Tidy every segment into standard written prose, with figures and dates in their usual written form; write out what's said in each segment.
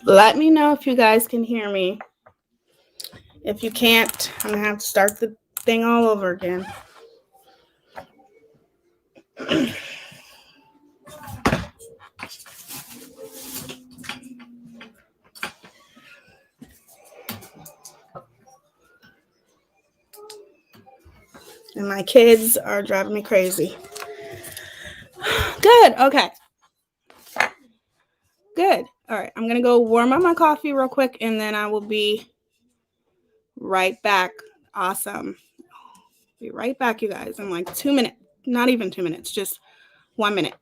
Let me know if you guys can hear me. If you can't, I'm going to have to start the thing all over again. And my kids are driving me crazy. Good. Okay. Good. All right. I'm going to go warm up my coffee real quick and then I will be right back. Awesome. Be right back, you guys, in like 2 minutes. Not even 2 minutes, just 1 minute.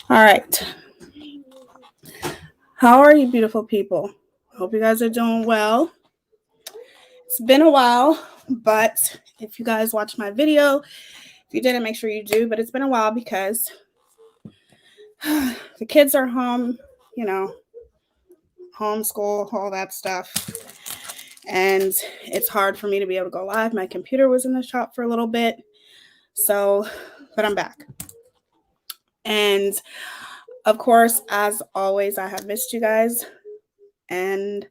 All right. How are you, beautiful people? Hope you guys are doing well. It's been a while, but if you guys watched my video, if you didn't, make sure you do. But it's been a while because the kids are home, homeschool, all that stuff. And it's hard for me to be able to go live. My computer was in the shop for a little bit. So, but I'm back. And of course, as always, I have missed you guys. And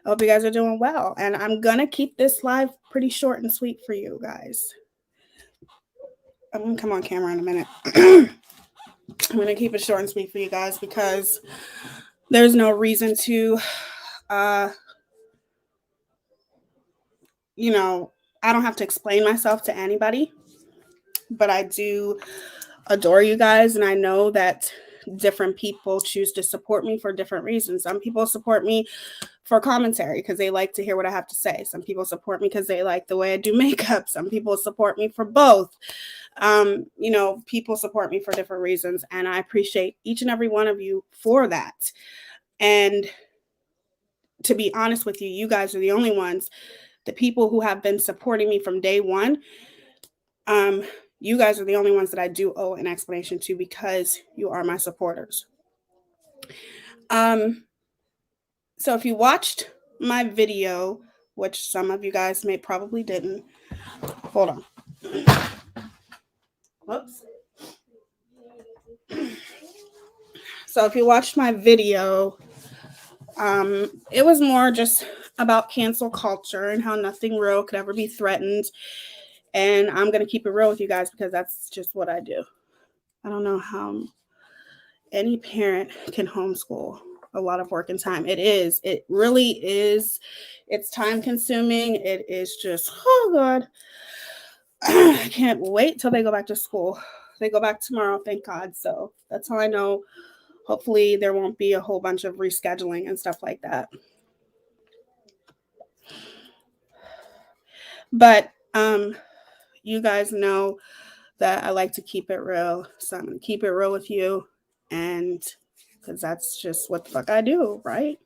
I hope you guys are doing well. And I'm going to keep this live pretty short and sweet for you guys. I'm going to come on camera in a minute. I'm going to keep it short and sweet for you guys because there's no reason to, I don't have to explain myself to anybody, but I do adore you guys. And I know that different people choose to support me for different reasons. Some people support me for commentary because they like to hear what I have to say. Some people support me because they like the way I do makeup. Some people support me for both. People support me for different reasons, and I appreciate each and every one of you for that. And to be honest with you, you guys are the only ones, the people who have been supporting me from day one. You guys are the only ones that I do owe an explanation to because you are my supporters. So if you watched my video, which some of you guys may probably didn't, hold on. Whoops. So if you watched my video, it was more just about cancel culture and how nothing real could ever be threatened. And I'm going to keep it real with you guys because that's just what I do. I don't know how any parent can homeschool a lot of work and time. It really is. It's time consuming. It is just, oh God. I can't wait till they go back to school. They go back tomorrow, thank God. So that's how I know. Hopefully there won't be a whole bunch of rescheduling and stuff like that. But you guys know that I like to keep it real. So I'm going to keep it real with you. And because that's just what the fuck I do, right?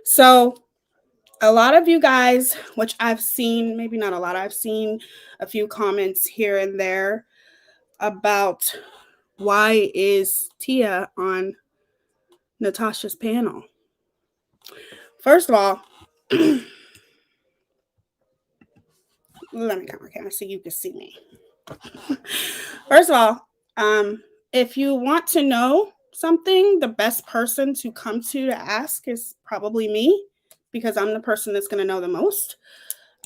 So a lot of you guys, which I've seen, maybe not a lot, I've seen a few comments here and there about why is Teaya on Natasha's panel. First of all, let me get my camera so you can see me. First of all, if you want to know something, the best person to come to ask is probably me, because I'm the person that's going to know the most.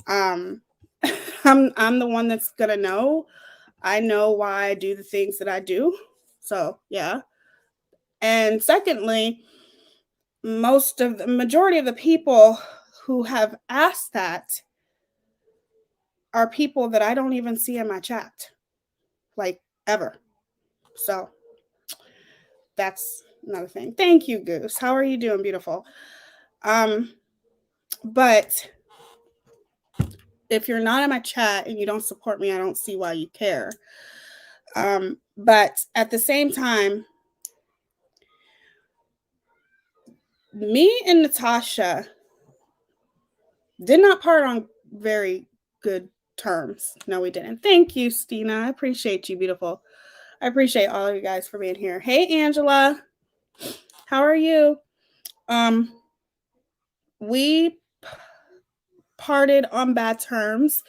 I'm the one that's going to know. I know why I do the things that I do. So, yeah. And secondly, the majority of the people who have asked that are people that I don't even see in my chat, like, ever. So that's another thing. Thank you, Goose. How are you doing, beautiful? But if you're not in my chat and you don't support me, I don't see why you care. But at the same time, me and Natasha did not part on very good terms. No, we didn't. Thank you, Stina. I appreciate you, beautiful. I appreciate all of you guys for being here. Hey, Angela. How are you? We parted on bad terms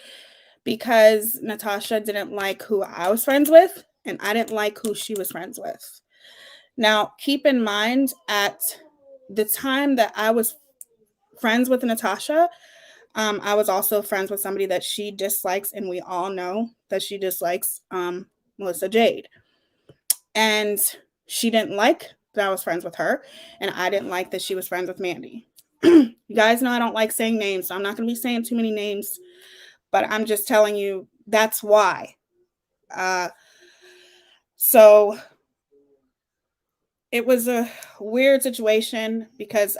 because Natasha didn't like who I was friends with, and I didn't like who she was friends with. Now, keep in mind, at the time that I was friends with Natasha, I was also friends with somebody that she dislikes, and we all know that she dislikes Melissa Jade. And she didn't like that I was friends with her, and I didn't like that she was friends with Mandy. You guys know I don't like saying names, so I'm not going to be saying too many names, but I'm just telling you that's why. So it was a weird situation because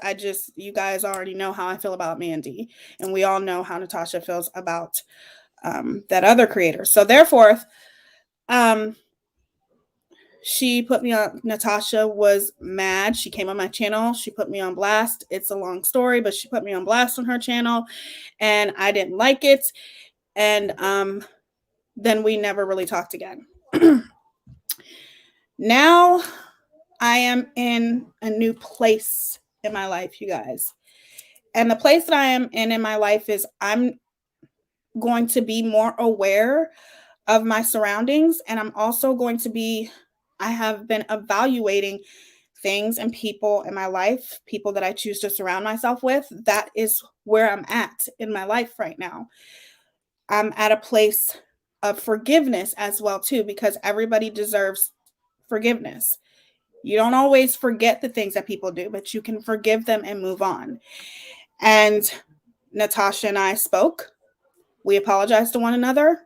you guys already know how I feel about Mandy, and we all know how Natasha feels about that other creator. So therefore, she put me on. Natasha was mad. She came on my channel. She put me on blast. It's a long story, but she put me on blast on her channel, and I didn't like it. And then we never really talked again. Now I am in a new place in my life, you guys. And the place that I am in my life is I'm going to be more aware of my surroundings. And I'm also going to I have been evaluating things and people in my life, people that I choose to surround myself with. That is where I'm at in my life right now. I'm at a place of forgiveness as well, too, because everybody deserves forgiveness. You don't always forget the things that people do, but you can forgive them and move on. And Natasha and I spoke. We apologized to one another,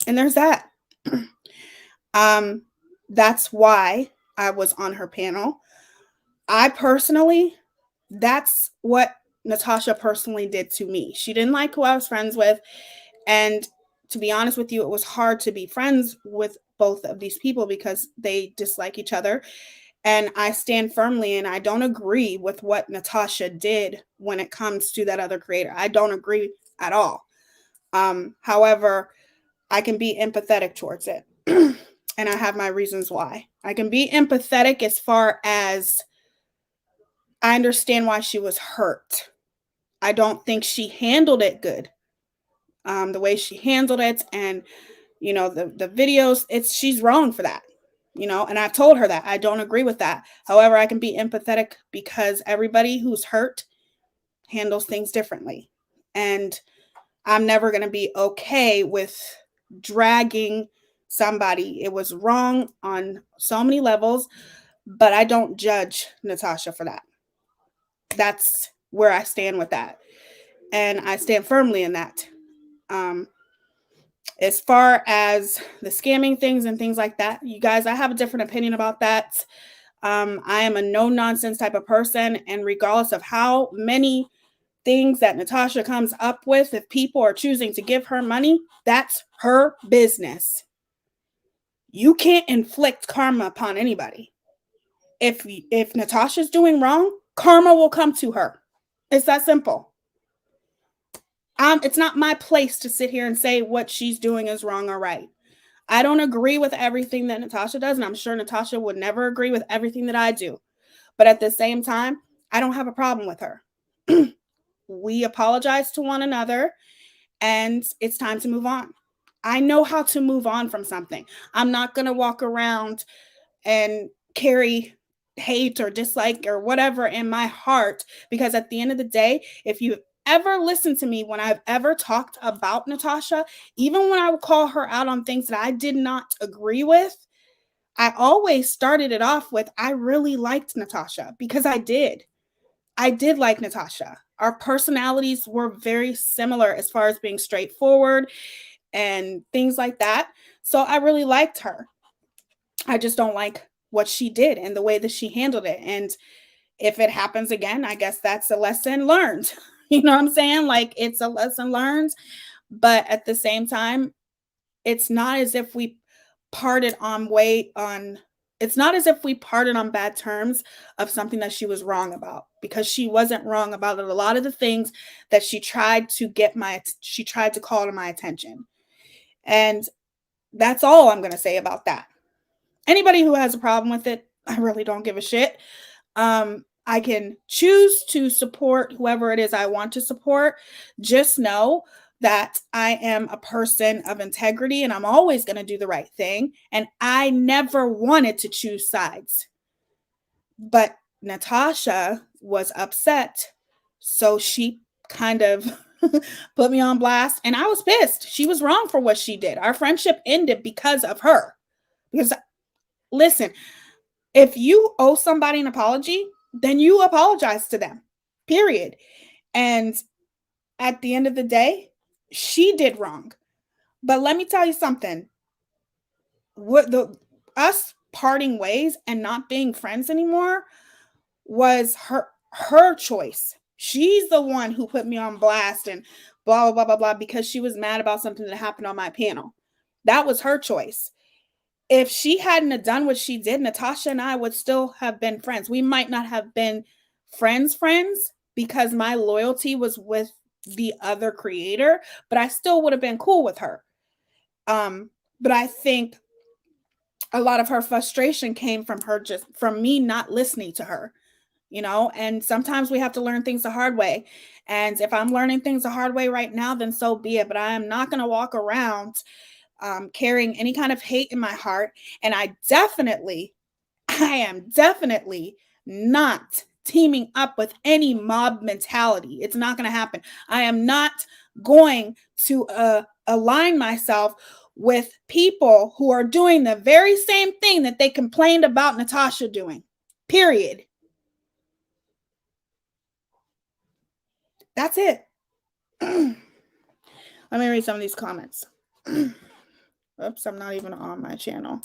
and there's that. That's why I was on her panel. That's what Natasha personally did to me. She didn't like who I was friends with, and to be honest with you, it was hard to be friends with both of these people because they dislike each other. And I stand firmly, and I don't agree with what Natasha did when it comes to that other creator. I don't agree at all. However, I can be empathetic towards it. And I have my reasons why. I can be empathetic as far as I understand why she was hurt. I don't think she handled it good. The way she handled it, and the videos, she's wrong for that. And I've told her that I don't agree with that. However, I can be empathetic because everybody who's hurt handles things differently. And I'm never going to be okay with dragging somebody. It was wrong on so many levels, but I don't judge Natasha for that. That's where I stand with that. And I stand firmly in that. As far as the scamming things and things like that, you guys, I have a different opinion about that. I am a no nonsense type of person, and regardless of how many things that Natasha comes up with, if people are choosing to give her money, that's her business. You can't inflict karma upon anybody. If Natasha's doing wrong, karma will come to her. It's that simple. It's not my place to sit here and say what she's doing is wrong or right. I don't agree with everything that Natasha does, and I'm sure Natasha would never agree with everything that I do. But at the same time, I don't have a problem with her. We apologize to one another, and it's time to move on. I know how to move on from something. I'm not going to walk around and carry hate or dislike or whatever in my heart, because at the end of the day, if you ever listen to me when I've ever talked about Natasha, even when I would call her out on things that I did not agree with, I always started it off with, I really liked Natasha, because I did. I did like Natasha. Our personalities were very similar as far as being straightforward and things like that. So I really liked her. I just don't like what she did and the way that she handled it. And if it happens again, I guess that's a lesson learned. You know what I'm saying? Like, it's a lesson learned. But at the same time, it's not as if we parted on way on it's not as if we parted on bad terms of something that she was wrong about, because she wasn't wrong about it. A lot of the things that she tried to call to my attention. And that's all I'm going to say about that. Anybody who has a problem with it, I really don't give a shit. I can choose to support whoever it is I want to support. Just know that I am a person of integrity, and I'm always going to do the right thing. And I never wanted to choose sides. But Natasha was upset. So she kind of put me on blast, and I was pissed. She was wrong for what she did. Our friendship ended because of her. Because, listen, if you owe somebody an apology, then you apologize to them, period. And at the end of the day, she did wrong. But let me tell you something. Us parting ways and not being friends anymore was her choice. She's the one who put me on blast and blah blah blah blah because she was mad about something that happened on my panel. That was her choice. If she hadn't have done what she did, Natasha and I would still have been friends. We might not have been friends because my loyalty was with the other creator, but I still would have been cool with her. But I think a lot of her frustration came from me not listening to her, and sometimes we have to learn things the hard way. And if I'm learning things the hard way right now, then so be it. But I am not going to walk around carrying any kind of hate in my heart. And I am definitely not teaming up with any mob mentality. It's not going to happen. I am not going to align myself with people who are doing the very same thing that they complained about Natasha doing. Period. That's it. Let me read some of these comments. Oops, I'm not even on my channel.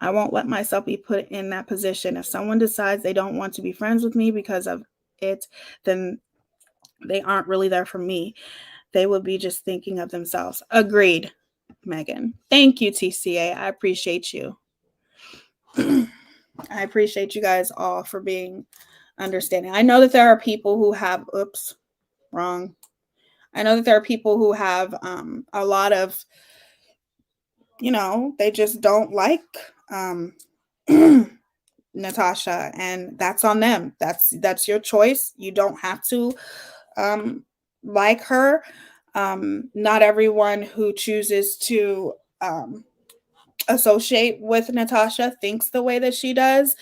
I won't let myself be put in that position. If someone decides they don't want to be friends with me because of it, then they aren't really there for me. They will be just thinking of themselves. Agreed, Megan. Thank you, TCA. I appreciate you. I appreciate you guys all for being understanding. I know that there are people who have, I know that there are people who have a lot of, they just don't like Natasha, and that's on them. That's your choice. You don't have to like her. Not everyone who chooses to associate with Natasha thinks the way that she does.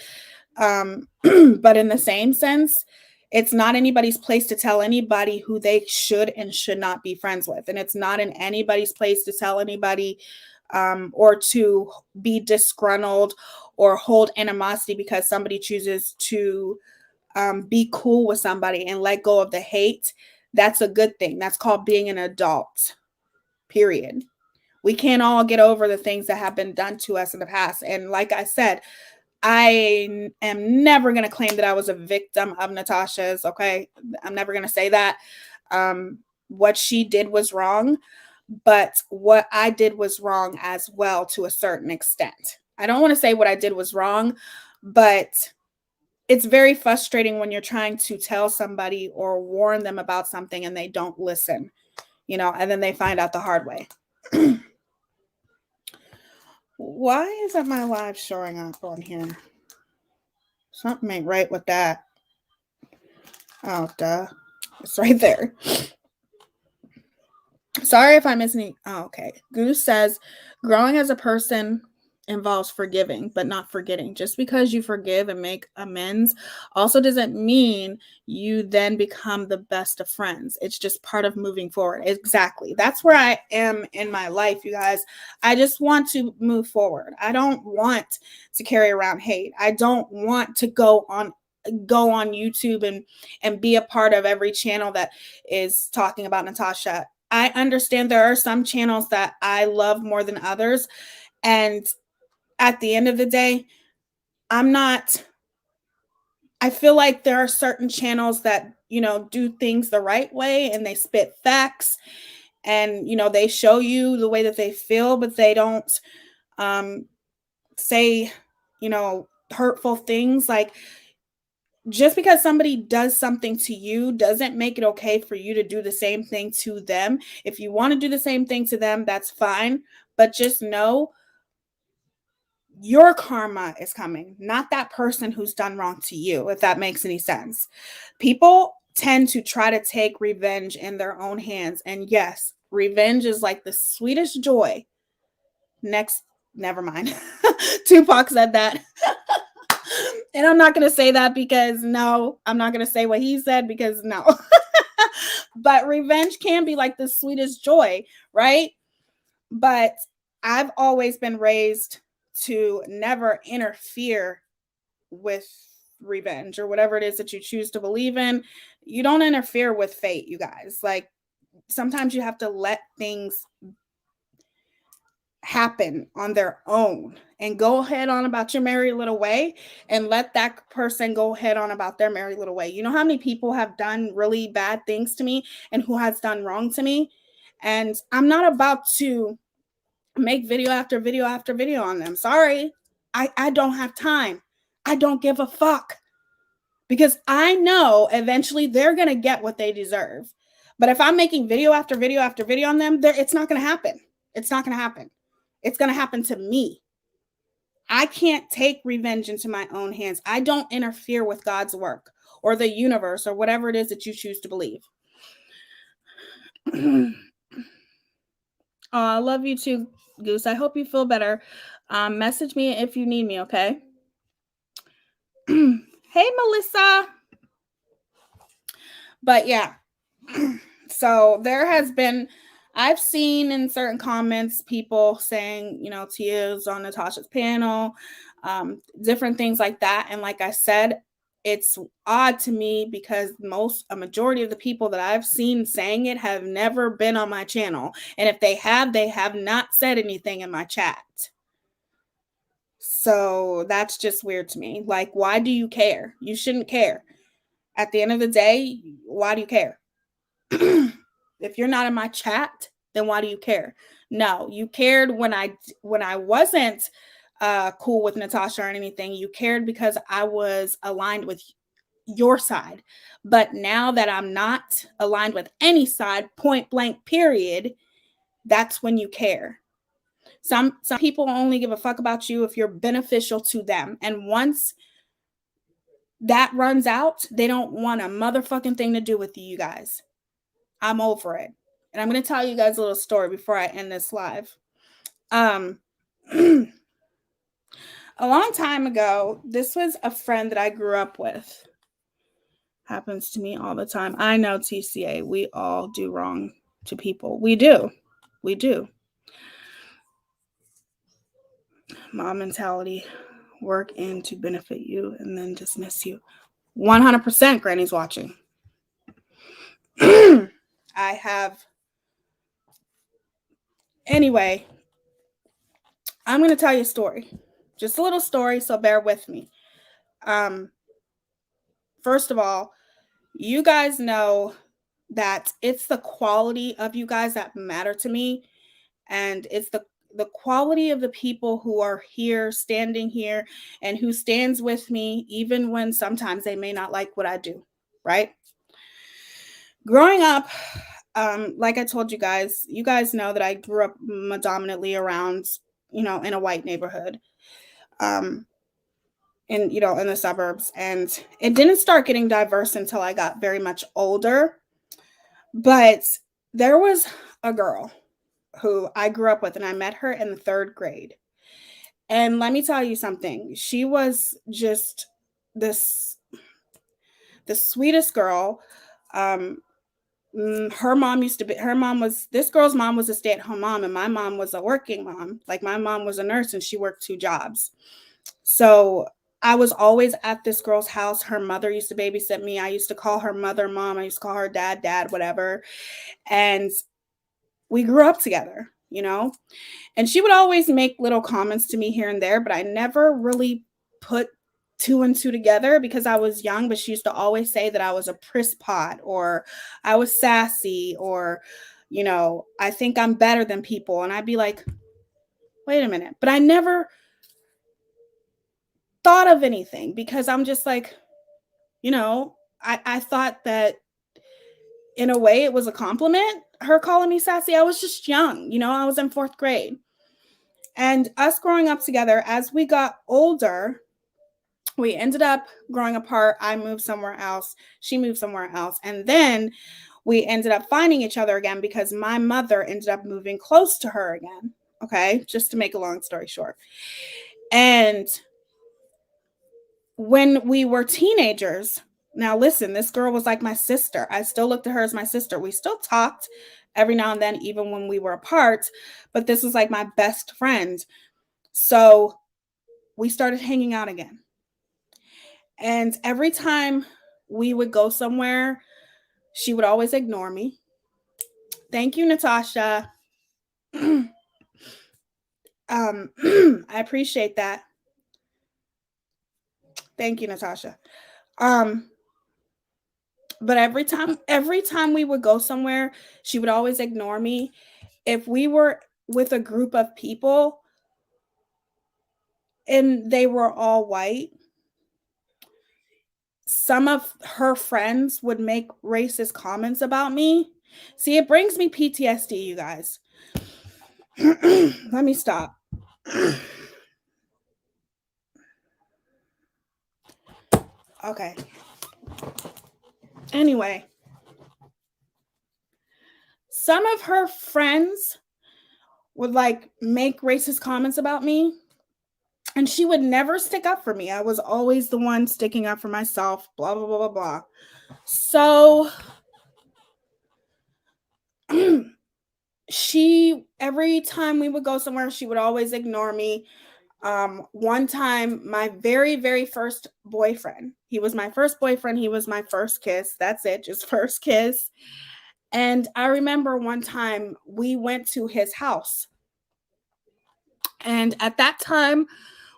But in the same sense, it's not anybody's place to tell anybody who they should and should not be friends with. And it's not in anybody's place to tell anybody or to be disgruntled or hold animosity because somebody chooses to be cool with somebody and let go of the hate. That's a good thing. That's called being an adult, period. We can't all get over the things that have been done to us in the past. And like I said, I am never going to claim that I was a victim of Natasha's. Okay. I'm never going to say that. What she did was wrong, but what I did was wrong as well to a certain extent. I don't want to say what I did was wrong, but it's very frustrating when you're trying to tell somebody or warn them about something and they don't listen, and then they find out the hard way. Why isn't my live showing up on here? Something ain't right with that. Oh, duh. It's right there. Sorry if I'm missing. Oh, okay. Goose says, growing as a person involves forgiving, but not forgetting. Just because you forgive and make amends also doesn't mean you then become the best of friends. It's just part of moving forward. Exactly. That's where I am in my life, you guys. I just want to move forward. I don't want to carry around hate. I don't want to go on YouTube and be a part of every channel that is talking about Natasha. I understand there are some channels that I love more than others. And at the end of the day, I feel like there are certain channels that, do things the right way and they spit facts and, they show you the way that they feel, but they don't say, hurtful things. Like, just because somebody does something to you doesn't make it okay for you to do the same thing to them. If you want to do the same thing to them, that's fine. But just know your karma is coming, not that person who's done wrong to you, if that makes any sense. People tend to try to take revenge in their own hands. And yes, revenge is like the sweetest joy. Never mind. Tupac said that. And I'm not going to say that because no, I'm not going to say what he said because no. But revenge can be like the sweetest joy, right? But I've always been raised to never interfere with revenge or whatever it is that you choose to believe in. You don't interfere with fate, you guys. Like, sometimes you have to let things happen on their own and go ahead on about your merry little way and let that person go ahead on about their merry little way. You know how many people have done really bad things to me and who has done wrong to me? And I'm not about to make video after video after video on them. Sorry. I don't have time. I don't give a fuck. Because I know eventually they're going to get what they deserve. But if I'm making video after video after video on them, it's not going to happen. It's not going to happen. It's going to happen to me. I can't take revenge into my own hands. I don't interfere with God's work or the universe or whatever it is that you choose to believe. I love you too, Goose. I hope you feel better. Message me if you need me, okay? Hey, Melissa. But yeah. So there has been, I've seen in certain comments people saying, Teaya's on Natasha's panel, different things like that. And like I said, it's odd to me because a majority of the people that I've seen saying it have never been on my channel. And if they have not said anything in my chat. So that's just weird to me. Like, why do you care? You shouldn't care. At the end of the day, why do you care? If you're not in my chat, then why do you care? No, you cared when I wasn't cool with Natasha or anything. You cared because I was aligned with your side. But now that I'm not aligned with any side, point blank, period, that's when you care. Some people only give a fuck about you if you're beneficial to them. And once that runs out, they don't want a motherfucking thing to do with you guys. I'm over it. And I'm going to tell you guys a little story before I end this live. A long time ago, this was a friend that I grew up with. Happens to me all the time. I know, TCA, we all do wrong to people. We do. We do. Mom mentality, work in to benefit you and then dismiss you. 100% Granny's watching. I have. Anyway, I'm going to tell you a story. just a little story, so bear with me. Um, First of all, you guys know that it's the quality of you guys that matter to me, and it's the quality of the people who are here, standing here, and who stands with me even when sometimes they may not like what I do, right? Growing up, like I told you guys know that I grew up predominantly around, in a white neighborhood, um, in the suburbs, and it didn't start getting diverse until I got very much older. But there was a girl who I grew up with, and I met her in the third grade. And let me tell you something. She was just this the sweetest girl. Um, her mom was this girl's mom was a stay-at-home mom, and my mom was a working mom. Like, my mom was a nurse and she worked two jobs. So I was always at this girl's house. Her mother used to babysit me. I used to call her mother mom. I used to call her dad, whatever. And we grew up together, And she would always make little comments to me here and there, but I never really put two and two together because I was young. But she used to always say that I was a priss pot, or I was sassy, or, I think I'm better than people. And I'd be like, wait a minute. But I never thought of anything because I'm just like, I thought that in a way it was a compliment, her calling me sassy. I was just young, I was in fourth grade. And us growing up together, as we got older, we ended up growing apart. I moved somewhere else. She moved somewhere else. And then we ended up finding each other again because my mother ended up moving close to her again. Okay. Just to make a long story short. And when we were teenagers, now listen, this girl was like my sister. I still looked at her as my sister. We still talked every now and then, even when we were apart, but this was like my best friend. So we started hanging out again. And every time we would go somewhere, she would always ignore me. Thank you, Natasha. I appreciate that. Thank you, Natasha. Um, but every time we would go somewhere, she would always ignore me. If we were with a group of people and they were all white, some of her friends would make racist comments about me. See, it brings me PTSD, you guys. Let me stop. Okay. Anyway, some of her friends would like make racist comments about me, and she would never stick up for me. I was always the one sticking up for myself, blah, blah, blah, blah, blah. So every time we would go somewhere, she would always ignore me. One time, my very, very first boyfriend, he was my first boyfriend. He was my first kiss. That's it, just first kiss. And I remember one time we went to his house. And at that time,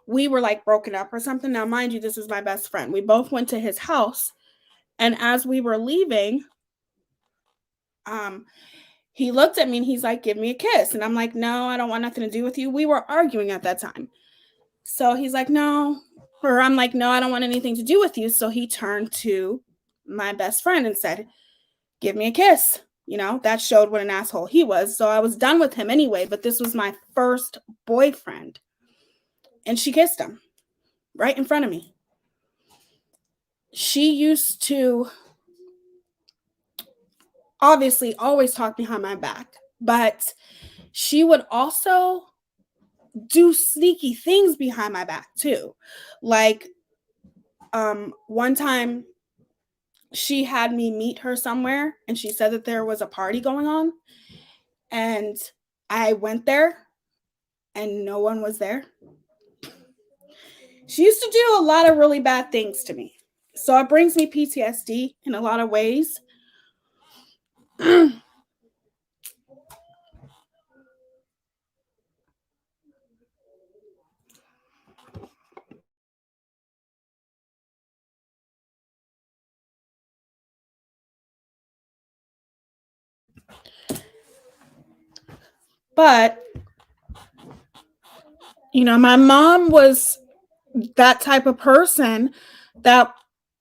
we were like broken up or something. Now, mind you, this is my best friend. We both went to his house. And as we were leaving, he looked at me and he's like, give me a kiss. And I'm like, no, I don't want nothing to do with you. We were arguing at that time. So he's like, no. Or I'm like, no, I don't want anything to do with you. So he turned to my best friend and said, give me a kiss. That showed what an asshole he was. So I was done with him anyway, but this was my first boyfriend. And she kissed him right in front of me. She used to obviously always talk behind my back, but she would also do sneaky things behind my back too. Like, one time she had me meet her somewhere and she said that there was a party going on, and I went there and no one was there. She used to do a lot of really bad things to me. So it brings me PTSD in a lot of ways. But, my mom was that type of person that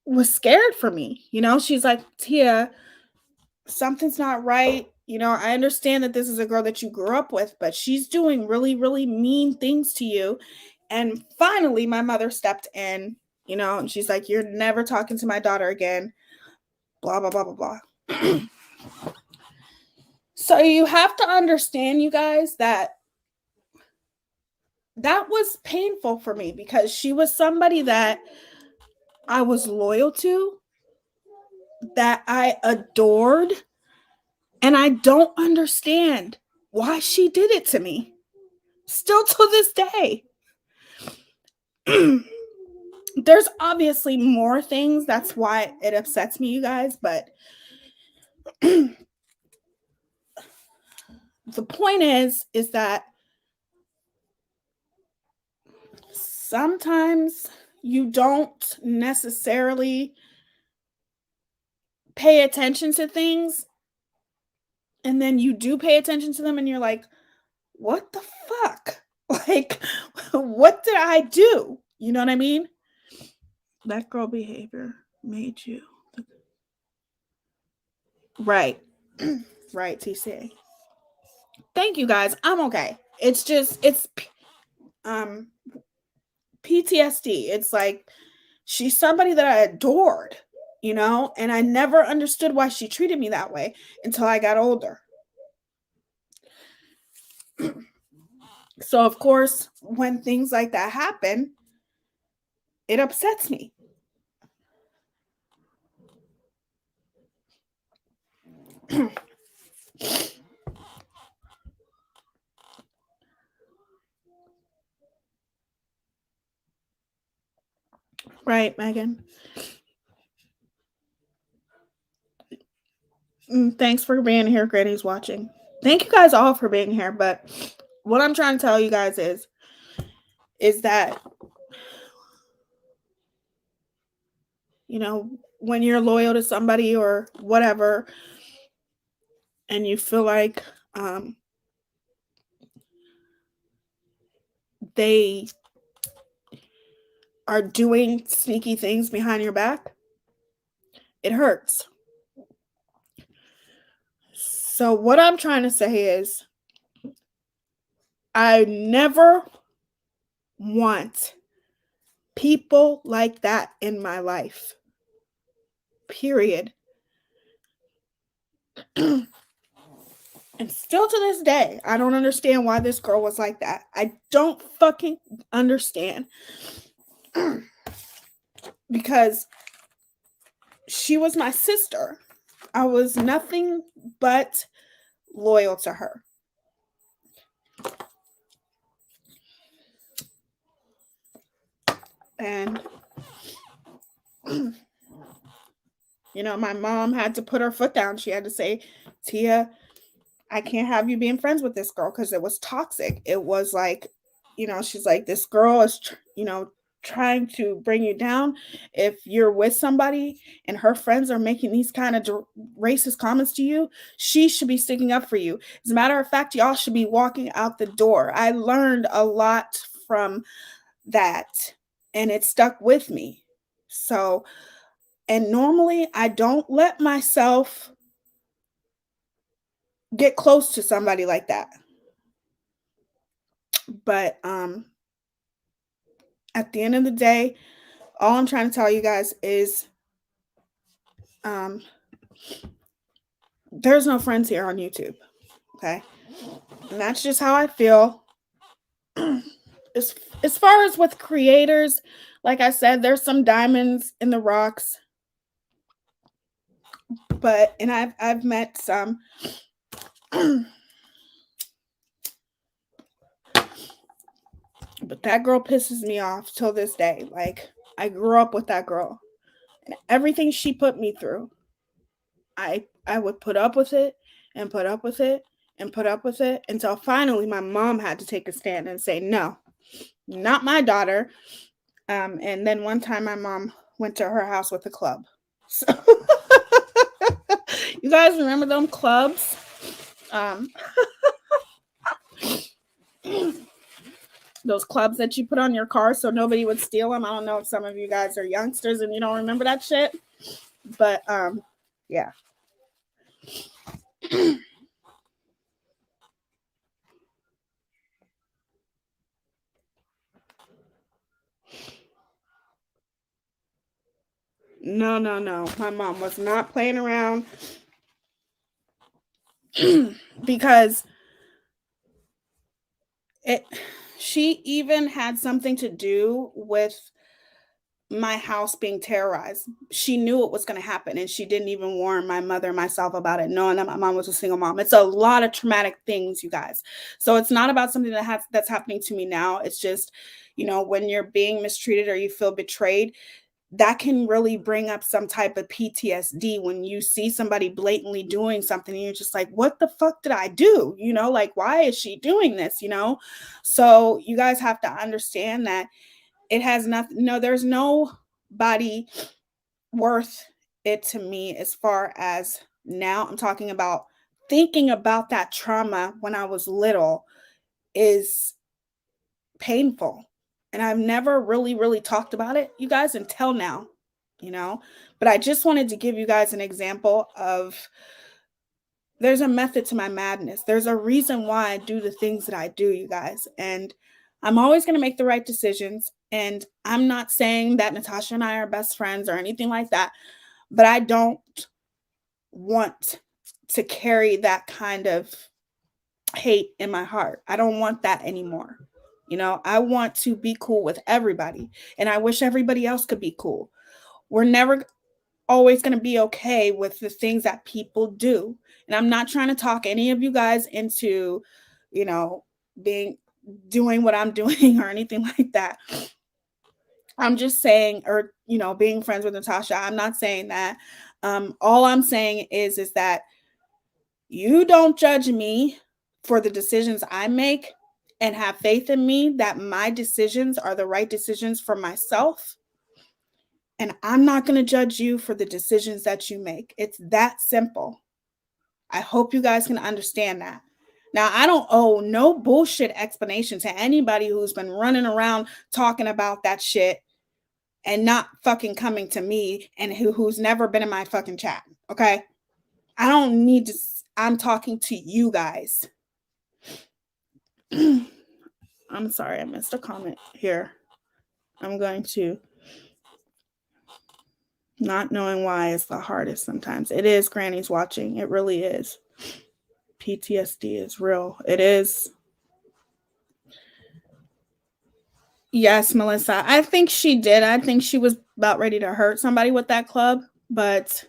was scared for me. She's like, Tia, something's not right. I understand that this is a girl that you grew up with, but she's doing really, really mean things to you. And finally, my mother stepped in, and she's like, you're never talking to my daughter again. Blah, blah, blah, blah, blah. So you have to understand, you guys, that was painful for me because she was somebody that I was loyal to, that I adored, and I don't understand why she did it to me. Still to this day. There's obviously more things. That's why it upsets me, you guys. But the point is that sometimes you don't necessarily pay attention to things, and then you do pay attention to them and you're like, what the fuck? Like, what did I do? You know what I mean? That girl behavior made you. Right. Right, TCA. Thank you, guys. I'm okay. It's PTSD. It's like, she's somebody that I adored, and I never understood why she treated me that way until I got older. So, of course, when things like that happen, it upsets me. Right, Megan? Thanks for being here. Granny's watching. Thank you guys all for being here. But what I'm trying to tell you guys is that, when you're loyal to somebody or whatever, and you feel like they are doing sneaky things behind your back, it hurts. So what I'm trying to say is, I never want people like that in my life. Period. And still to this day, I don't understand why this girl was like that. I don't fucking understand. Because she was my sister. I was nothing but loyal to her. And, my mom had to put her foot down. She had to say, Tia, I can't have you being friends with this girl, because it was toxic. It was like, she's like, this girl is, trying to bring you down. If you're with somebody and her friends are making these kind of racist comments to you, she should be sticking up for you. As a matter of fact, y'all should be walking out the door. I learned a lot from that, and it stuck with me. So, and normally I don't let myself get close to somebody like that. But at the end of the day, all I'm trying to tell you guys is there's no friends here on YouTube. Okay? And that's just how I feel. As far as with creators, like I said, there's some diamonds in the rocks. But I've met some. But that girl pisses me off till this day. Like, I grew up with that girl. And everything she put me through, I would put up with it and put up with it and put up with it until finally my mom had to take a stand and say, no, not my daughter. And then one time my mom went to her house with a club. So you guys remember them clubs? those clubs that you put on your car so nobody would steal them. I don't know if some of you guys are youngsters and you don't remember that shit, but yeah. No, no, no. My mom was not playing around because it she even had something to do with my house being terrorized. She knew it was going to happen and she didn't even warn my mother and myself about it, knowing that my mom was a single mom. It's a lot of traumatic things, you guys. So it's not about something that's happening to me now. It's just, when you're being mistreated or you feel betrayed, that can really bring up some type of PTSD when you see somebody blatantly doing something and you're just like, what the fuck did I do? Like, why is she doing this? So you guys have to understand that it has nothing, no, there's nobody worth it to me as far as now. I'm talking about thinking about that trauma when I was little is painful. And I've never really, really talked about it, you guys, until now, you know? But I just wanted to give you guys an example of there's a method to my madness. There's a reason why I do the things that I do, you guys. And I'm always going to make the right decisions. And I'm not saying that Natasha and I are best friends or anything like that, but I don't want to carry that kind of hate in my heart. I don't want that anymore. I want to be cool with everybody, and I wish everybody else could be cool. We're never always going to be okay with the things that people do. And I'm not trying to talk any of you guys into, you know, being doing what I'm doing or anything like that. I'm just saying, or, being friends with Natasha, I'm not saying that. All I'm saying is that you don't judge me for the decisions I make and have faith in me that my decisions are the right decisions for myself. And I'm not going to judge you for the decisions that you make. It's that simple. I hope you guys can understand that. Now, I don't owe no bullshit explanation to anybody who's been running around talking about that shit and not fucking coming to me and who's never been in my fucking chat. Okay? I don't need to. I'm talking to you guys. I'm sorry, I missed a comment here. I'm going to. Not knowing why is the hardest sometimes. It is, Granny's watching. It really is. PTSD is real. It is. Yes, Melissa. I think she did. I think she was about ready to hurt somebody with that club, but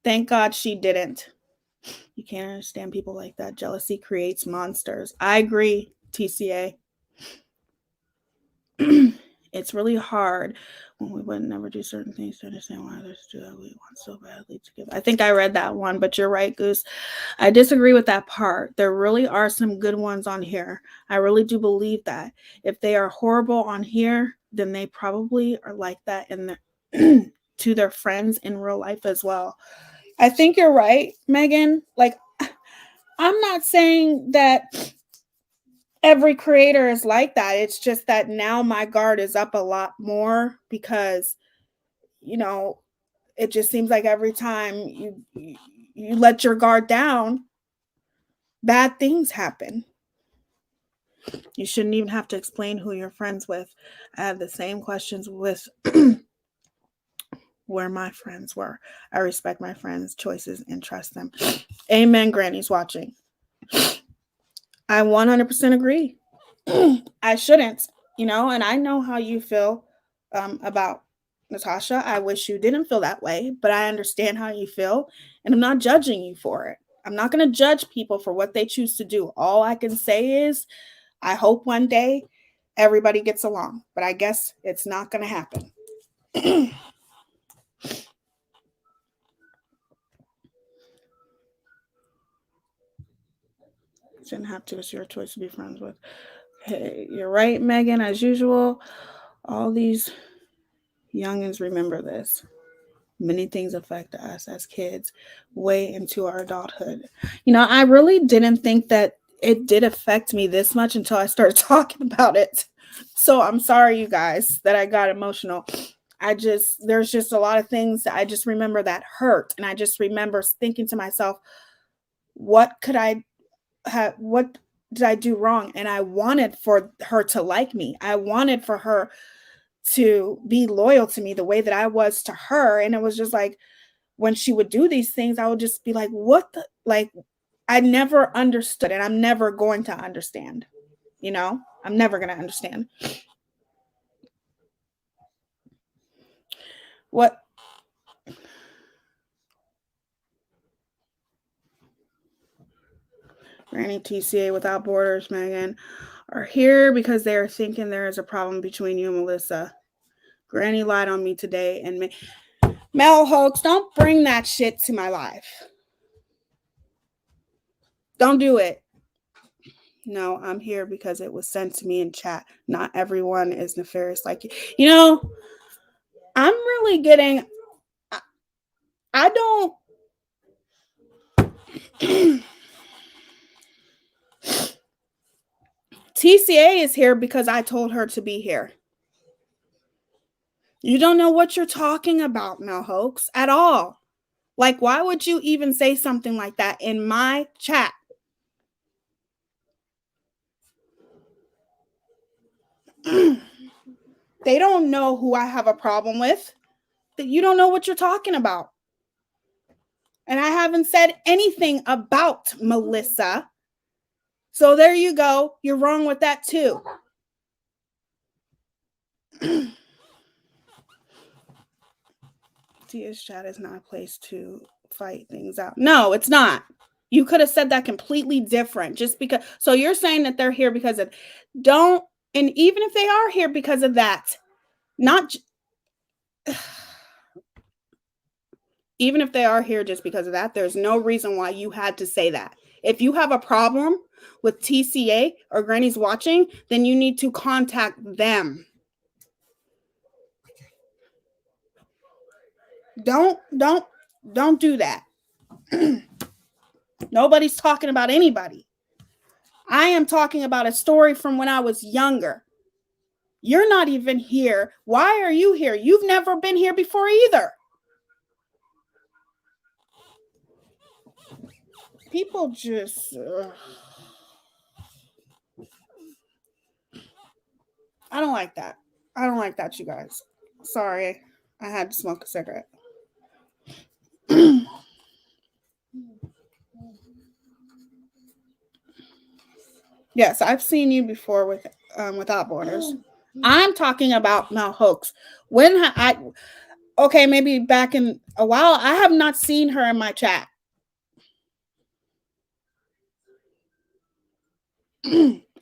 thank God she didn't. You can't understand people like that. Jealousy creates monsters. I agree, TCA. It's really hard when we would never do certain things to understand why others do that. We want so badly to give. I think I read that one, but you're right, Goose. I disagree with that part. There really are some good ones on here. I really do believe that. If they are horrible on here, then they probably are like that in the to their friends in real life as well. I think you're right, Megan. Like, I'm not saying that every creator is like that. It's just that now my guard is up a lot more because, it just seems like every time you let your guard down, bad things happen. You shouldn't even have to explain who you're friends with. I have the same questions with where my friends were. I respect my friends' choices and trust them. Amen, Granny's watching. I 100% agree. I shouldn't, and I know how you feel about Natasha. I wish you didn't feel that way, but I understand how you feel, and I'm not judging you for it. I'm not going to judge people for what they choose to do. All I can say is I hope one day everybody gets along, but I guess it's not going to happen. Shouldn't have to. It's your choice to be friends with. Hey, you're right, Megan. As usual, all these youngins remember this. Many things affect us as kids way into our adulthood. I really didn't think that it did affect me this much until I started talking about it. So I'm sorry, you guys, that I got emotional. There's just a lot of things that I just remember that hurt. And I just remember thinking to myself, what could I have, what did I do wrong? And I wanted for her to like me. I wanted for her to be loyal to me the way that I was to her. And it was just like, when she would do these things, I would just be like, what the, like, I never understood, and I'm never going to understand. You know, I'm never going to understand. What? Granny TCA without borders, Megan, are here because they are thinking there is a problem between you and Melissa. Granny lied on me today, and Mel Hoax, don't bring that shit to my life. Don't do it. No, I'm here because it was sent to me in chat. Not everyone is nefarious like you. You know, I'm really getting. I don't. TCA is here because I told her to be here. You don't know what you're talking about, Mel Hoax, at all. Like, why would you even say something like that in my chat? They don't know who I have a problem with. That you don't know what you're talking about. And I haven't said anything about Melissa. So there you go. You're wrong with that too. Tia's chat is not a place to fight things out. No, it's not. You could have said that completely different just because. So you're saying that they're here because of, don't, and even if they are here because of that, not, even if they are here just because of that, there's no reason why you had to say that. If you have a problem with TCA or Granny's watching, then you need to contact them. Don't do that. Nobody's talking about anybody. I am talking about a story from when I was younger. You're not even here. Why are you here? You've never been here before either. People just... I don't like that. I don't like that, you guys. Sorry. I had to smoke a cigarette. Yes, I've seen you before with Without Borders. I'm talking about Mel Hoax. When okay, maybe back in a while, I have not seen her in my chat.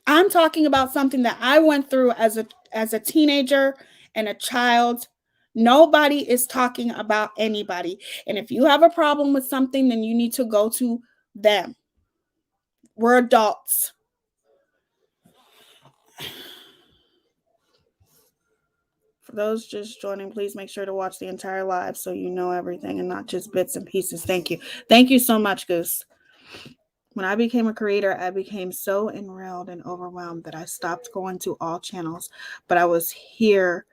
I'm talking about something that I went through as a teenager and a child. Nobody is talking about anybody. And if you have a problem with something, then you need to go to them. We're adults. For those just joining, please make sure to watch the entire live so you know everything and not just bits and pieces. Thank you. Thank you so much, Goose. When I became a creator, I became so enrailed and overwhelmed that I stopped going to all channels. But I was here.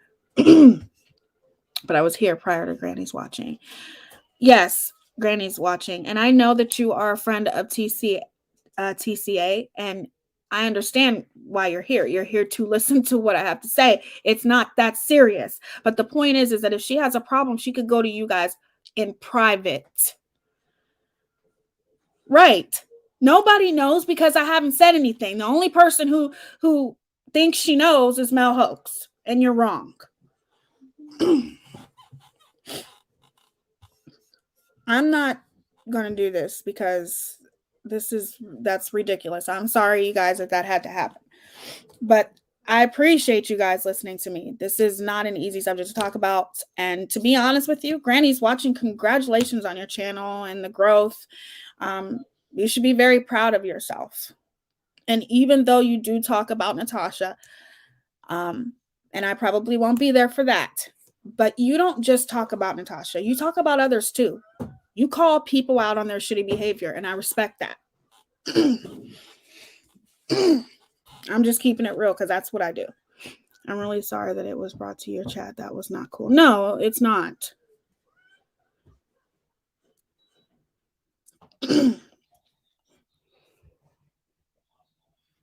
But I was here prior to Granny's watching. Yes, Granny's watching. And I know that you are a friend of TCA, and I understand why you're here. You're here to listen to what I have to say. It's not that serious. But the point is that if she has a problem, she could go to you guys in private. Right. Nobody knows because I haven't said anything. The only person who thinks she knows is Mel Hoax, and you're wrong. I'm not going to do this because that's ridiculous. I'm sorry, you guys, that had to happen. But I appreciate you guys listening to me. This is not an easy subject to talk about. And to be honest with you, Granny's watching. Congratulations on your channel and the growth. You should be very proud of yourself. And even though you do talk about Natasha, and I probably won't be there for that, but you don't just talk about Natasha. You talk about others too. You call people out on their shitty behavior, and I respect that. I'm just keeping it real because that's what I do. I'm really sorry that it was brought to your chat. That was not cool. No, it's not.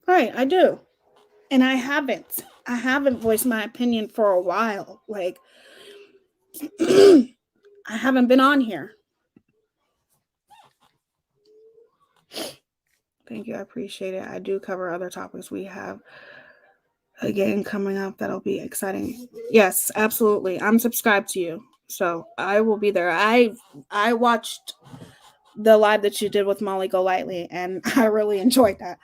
Right, I do. And I haven't. I haven't voiced my opinion for a while. Like, I haven't been on here. Thank you. I appreciate it. I do cover other topics. We have a game coming up that'll be exciting. Yes, absolutely. I'm subscribed to you. So I will be there. I watched the live that you did with Molly Golightly, and I really enjoyed that.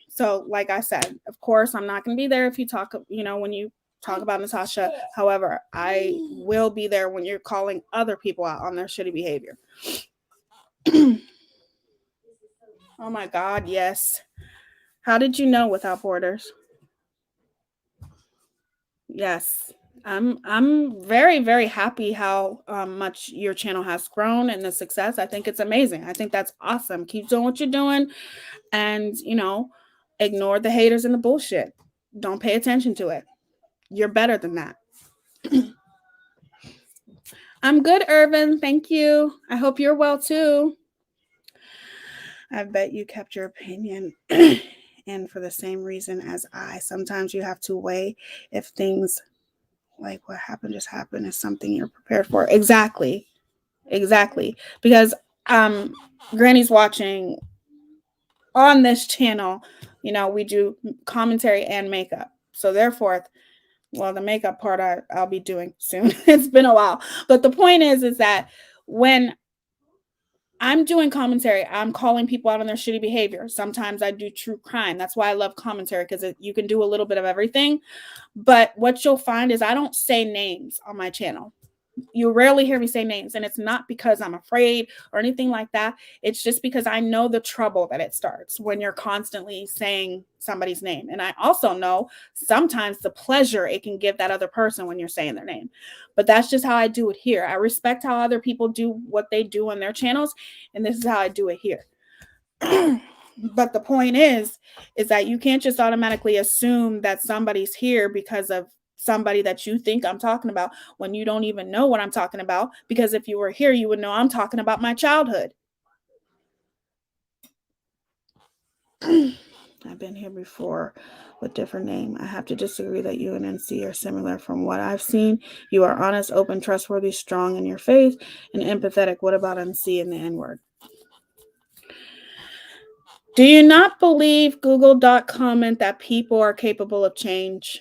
So, like I said, of course, I'm not going to be there if you talk, when you talk about Natasha. However, I will be there when you're calling other people out on their shitty behavior. Oh my God, yes. How did you know Without Borders? Yes. I'm very, very happy how much your channel has grown and the success. I think it's amazing. I think that's awesome. Keep doing what you're doing, and ignore the haters and the bullshit. Don't pay attention to it. You're better than that. I'm good, Irvin. Thank you. I hope you're well too. I bet you kept your opinion and for the same reason as I. Sometimes you have to weigh if things like what happened just happened is something you're prepared for. Exactly. Because Granny's watching on this channel, we do commentary and makeup. So therefore, well, the makeup part I'll be doing soon. It's been a while. But the point is that when I'm doing commentary, I'm calling people out on their shitty behavior. Sometimes I do true crime. That's why I love commentary, because you can do a little bit of everything. But what you'll find is I don't say names on my channel. You rarely hear me say names, and it's not because I'm afraid or anything like that. It's just because I know the trouble that it starts when you're constantly saying somebody's name. And I also know sometimes the pleasure it can give that other person when you're saying their name. But that's just how I do it here. I respect how other people do what they do on their channels, and this is how I do it here. But the point is that you can't just automatically assume that somebody's here because of somebody that you think I'm talking about when you don't even know what I'm talking about. Because if you were here, you would know I'm talking about my childhood. I've been here before with different name. I have to disagree that you and NC are similar from what I've seen. You are honest, open, trustworthy, strong in your faith, and empathetic. What about NC and the N-word? Do you not believe Google comment that people are capable of change?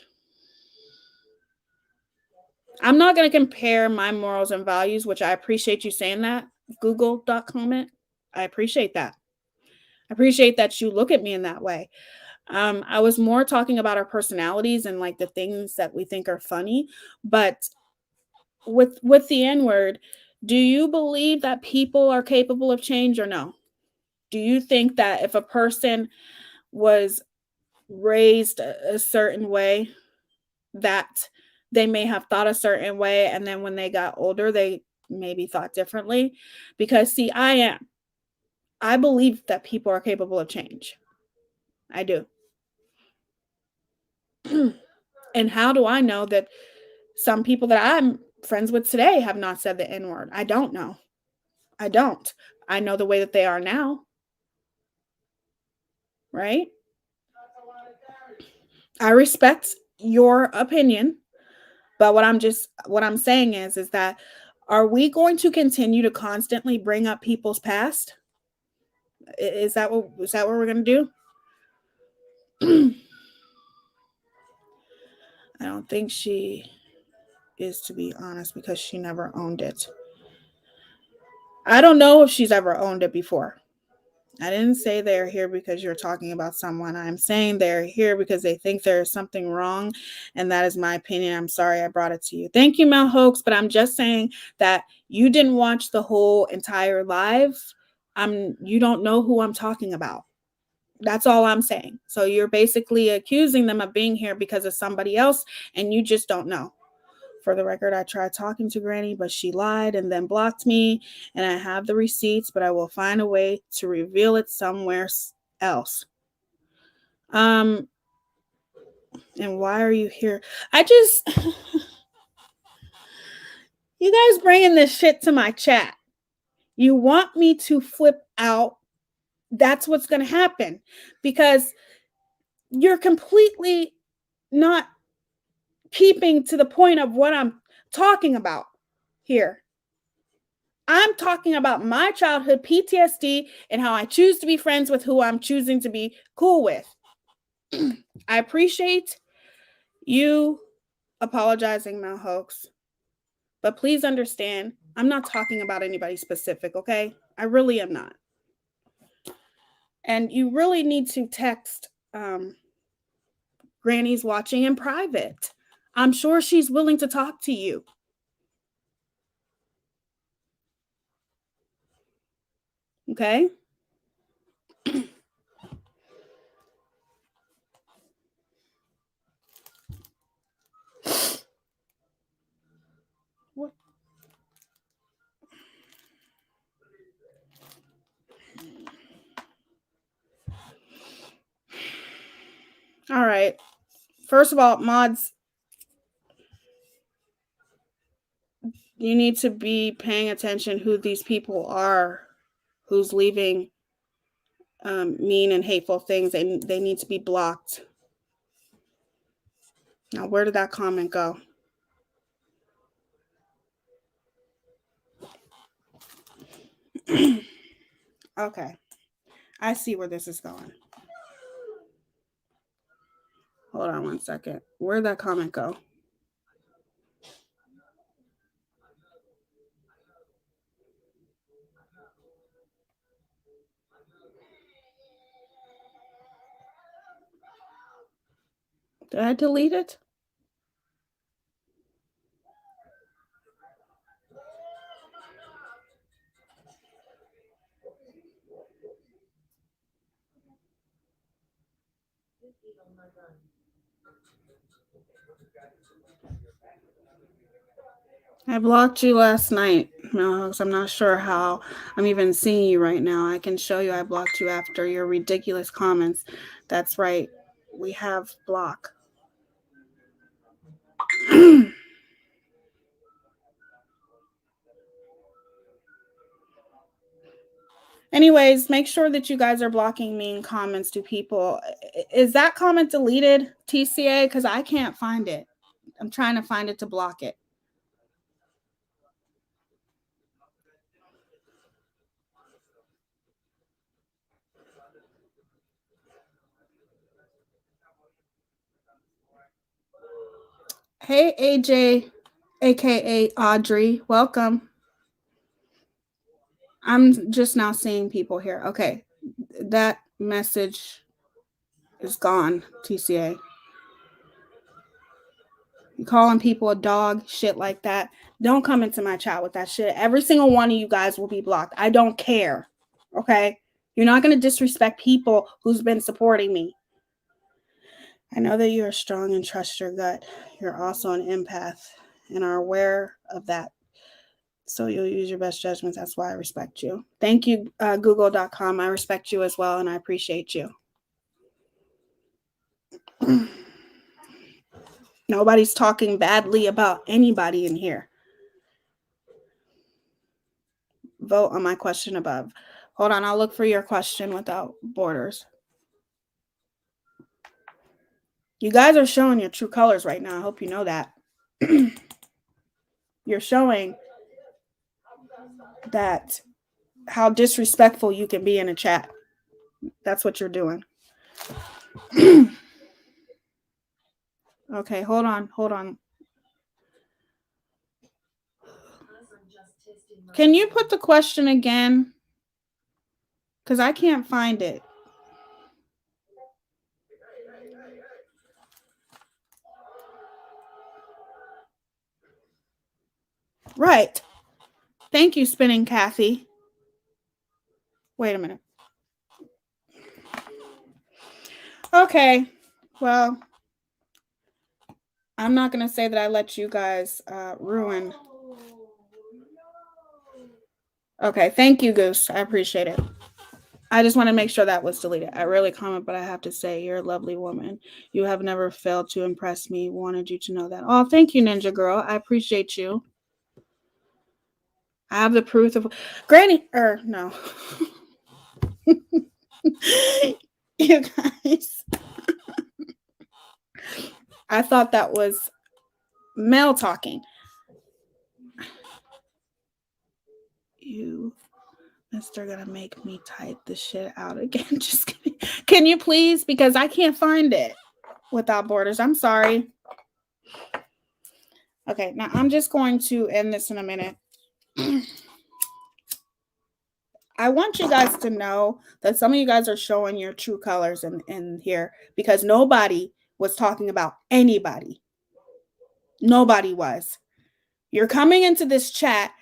I'm not going to compare my morals and values, which I appreciate you saying that. Google comment. I appreciate that. I appreciate that you look at me in that way. I was more talking about our personalities and like the things that we think are funny. But with the N-word, do you believe that people are capable of change or no? Do you think that if a person was raised a certain way, that they may have thought a certain way, and then when they got older they maybe thought differently? Because see, I believe that people are capable of change. I do. And how do I know that some people that I'm friends with today have not said the N-word? I don't know. I don't. I know the way that they are now. Right? I respect your opinion, but what I'm saying is that are we going to continue to constantly bring up people's past? Is that what we're going to do? I don't think she is, to be honest, because she never owned it. I don't know if she's ever owned it before. I didn't say they're here because you're talking about someone. I'm saying they're here because they think there's something wrong, and that is my opinion. I'm sorry I brought it to you. Thank you, Mel Hoax, but I'm just saying that you didn't watch the whole entire live. You don't know who I'm talking about. That's all I'm saying. So you're basically accusing them of being here because of somebody else, and you just don't know. For the record, I tried talking to Granny, but she lied and then blocked me, and I have the receipts, but I will find a way to reveal it somewhere else. And why are you here? I just you guys bringing this shit to my chat. You want me to flip out. That's what's going to happen because you're completely not keeping to the point of what I'm talking about here. I'm talking about my childhood PTSD and how I choose to be friends with who I'm choosing to be cool with. I appreciate you apologizing, Mel Hoax, but please understand, I'm not talking about anybody specific, okay? I really am not. And you really need to text Granny's watching in private. I'm sure she's willing to talk to you. Okay? What? All right. First of all, mods, you need to be paying attention who these people are, who's leaving mean and hateful things. They need to be blocked. Now, where did that comment go? Okay. I see where this is going. Hold on one second. Where'd that comment go? Did I delete it? I blocked you last night, Milhouse. I'm not sure how I'm even seeing you right now. I can show you I blocked you after your ridiculous comments. That's right. We have block. Anyways, make sure that you guys are blocking mean comments to people. Is that comment deleted, TCA? Because I can't find it. I'm trying to find it to block it. Hey, AJ, aka Audrey, welcome. I'm just now seeing people here. Okay, that message is gone, TCA. You calling people a dog, shit like that. Don't come into my chat with that shit. Every single one of you guys will be blocked. I don't care. Okay? You're not going to disrespect people who's been supporting me. I know that you are strong and trust your gut. You're also an empath and are aware of that. So you'll use your best judgments. That's why I respect you. Thank you, Google.com. I respect you as well, and I appreciate you. Nobody's talking badly about anybody in here. Vote on my question above. Hold on, I'll look for your question without borders. You guys are showing your true colors right now. I hope you know that. You're showing that how disrespectful you can be in a chat. That's what you're doing. Okay, hold on. Can you put the question again? Because I can't find it. Right. Thank you, Spinning Kathy. Wait a minute. Okay. Well, I'm not going to say that I let you guys ruin. Okay. Thank you, Goose. I appreciate it. I just want to make sure that was deleted. I rarely comment, but I have to say, you're a lovely woman. You have never failed to impress me. Wanted you to know that. Oh, thank you, Ninja Girl. I appreciate you. I have the proof of Granny. No. You guys. I thought that was male talking. You, Mister, gonna make me type the shit out again. Just kidding. Can you please? Because I can't find it without borders. I'm sorry. Okay, now I'm just going to end this in a minute. I want you guys to know that some of you guys are showing your true colors in here because nobody was talking about anybody. Nobody was. You're coming into this chat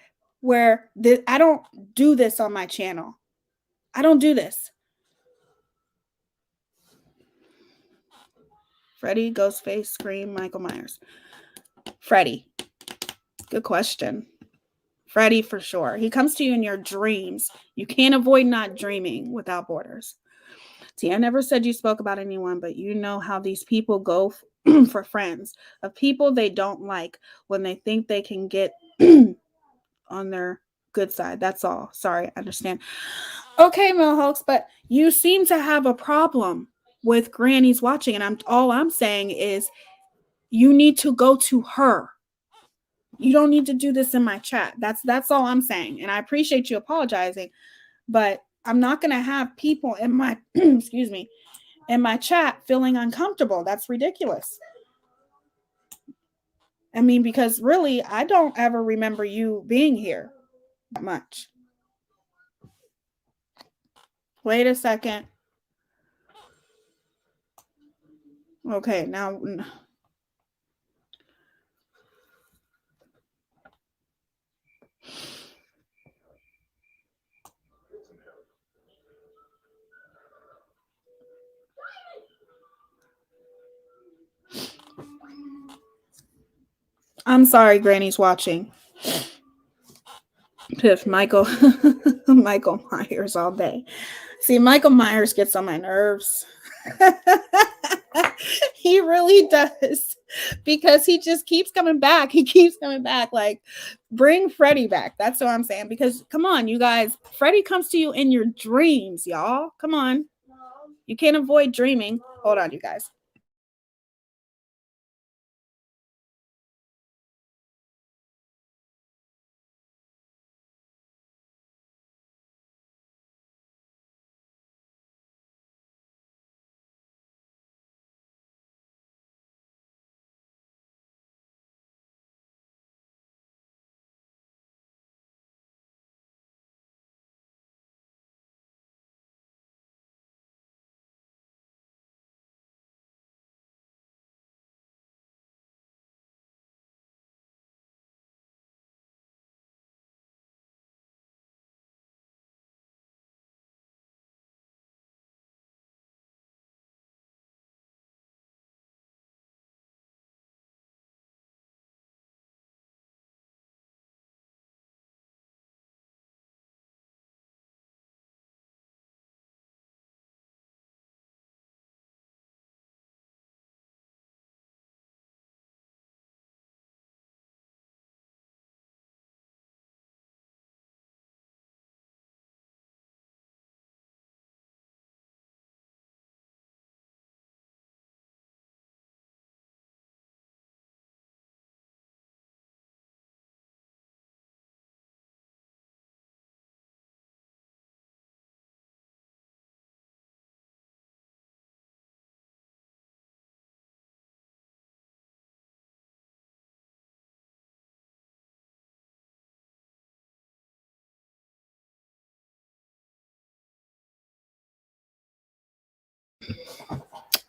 where I don't do this on my channel. I don't do this. Freddy, Ghostface, Scream, Michael Myers. Freddy. Good question. Freddy for sure. He comes to you in your dreams. You can't avoid not dreaming without borders. See, I never said you spoke about anyone, but you know how these people go for friends of people they don't like when they think they can get on their good side. That's all. Sorry, I understand. Okay, Mohawks, but you seem to have a problem with Granny's watching, and all I'm saying is you need to go to her. You don't need to do this in my chat. That's all I'm saying. And I appreciate you apologizing, but I'm not going to have people in my excuse me, in my chat feeling uncomfortable. That's ridiculous. I mean, because really, I don't ever remember you being here that much. Wait a second. Okay, now I'm sorry, Granny's watching. If Michael Michael Myers all day. See, Michael Myers gets on my nerves. He really does. Because he just keeps coming back. He keeps coming back. Like, bring Freddy back. That's what I'm saying. Because come on, you guys. Freddy comes to you in your dreams, y'all. Come on. You can't avoid dreaming. Hold on, you guys.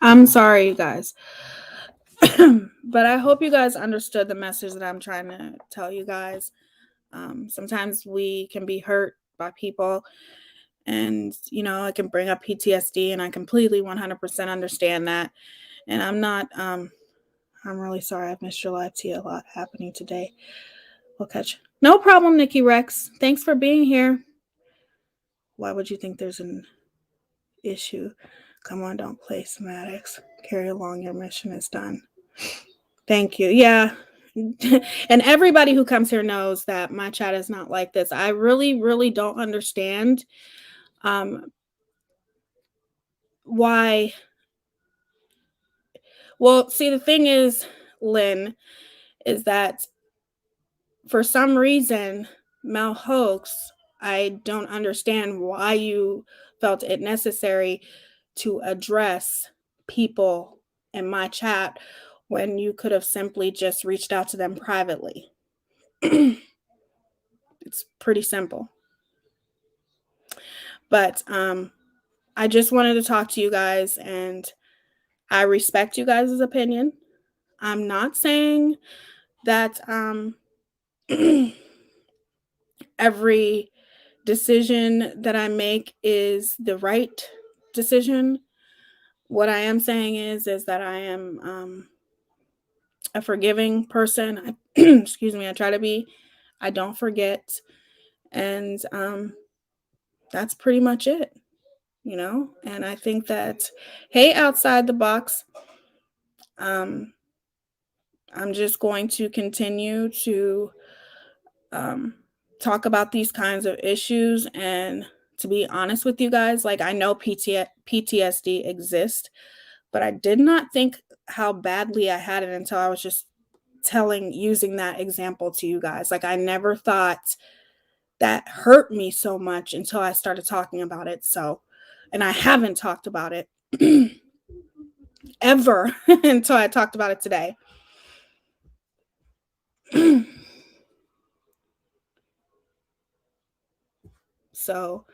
I'm sorry, you guys. But I hope you guys understood the message that I'm trying to tell you guys. Sometimes we can be hurt by people, and it can bring up PTSD, and I completely 100% understand that. And I'm really sorry I've missed your live tea. A lot happening today. We'll catch you. No problem, Nikki Rex. Thanks for being here. Why would you think there's an issue. Come on, don't play semantics. Carry along, your mission is done. Thank you. Yeah. And everybody who comes here knows that my chat is not like this. I really, really don't understand why. Well, see, the thing is, Lynn, is that for some reason, Mel Hoax, I don't understand why you felt it necessary to address people in my chat when you could have simply just reached out to them privately. It's pretty simple. But I just wanted to talk to you guys, and I respect you guys' opinion. I'm not saying that every decision that I make is the right decision. What I am saying is that I am a forgiving person. Excuse me, I try to be. I don't forget. And that's pretty much it, you know? And I think that, hey, outside the box, I'm just going to continue to talk about these kinds of issues. And to be honest with you guys, like, I know PTSD exists, but I did not think how badly I had it until I was just using that example to you guys. Like, I never thought that hurt me so much until I started talking about it. So, and I haven't talked about it ever until I talked about it today. So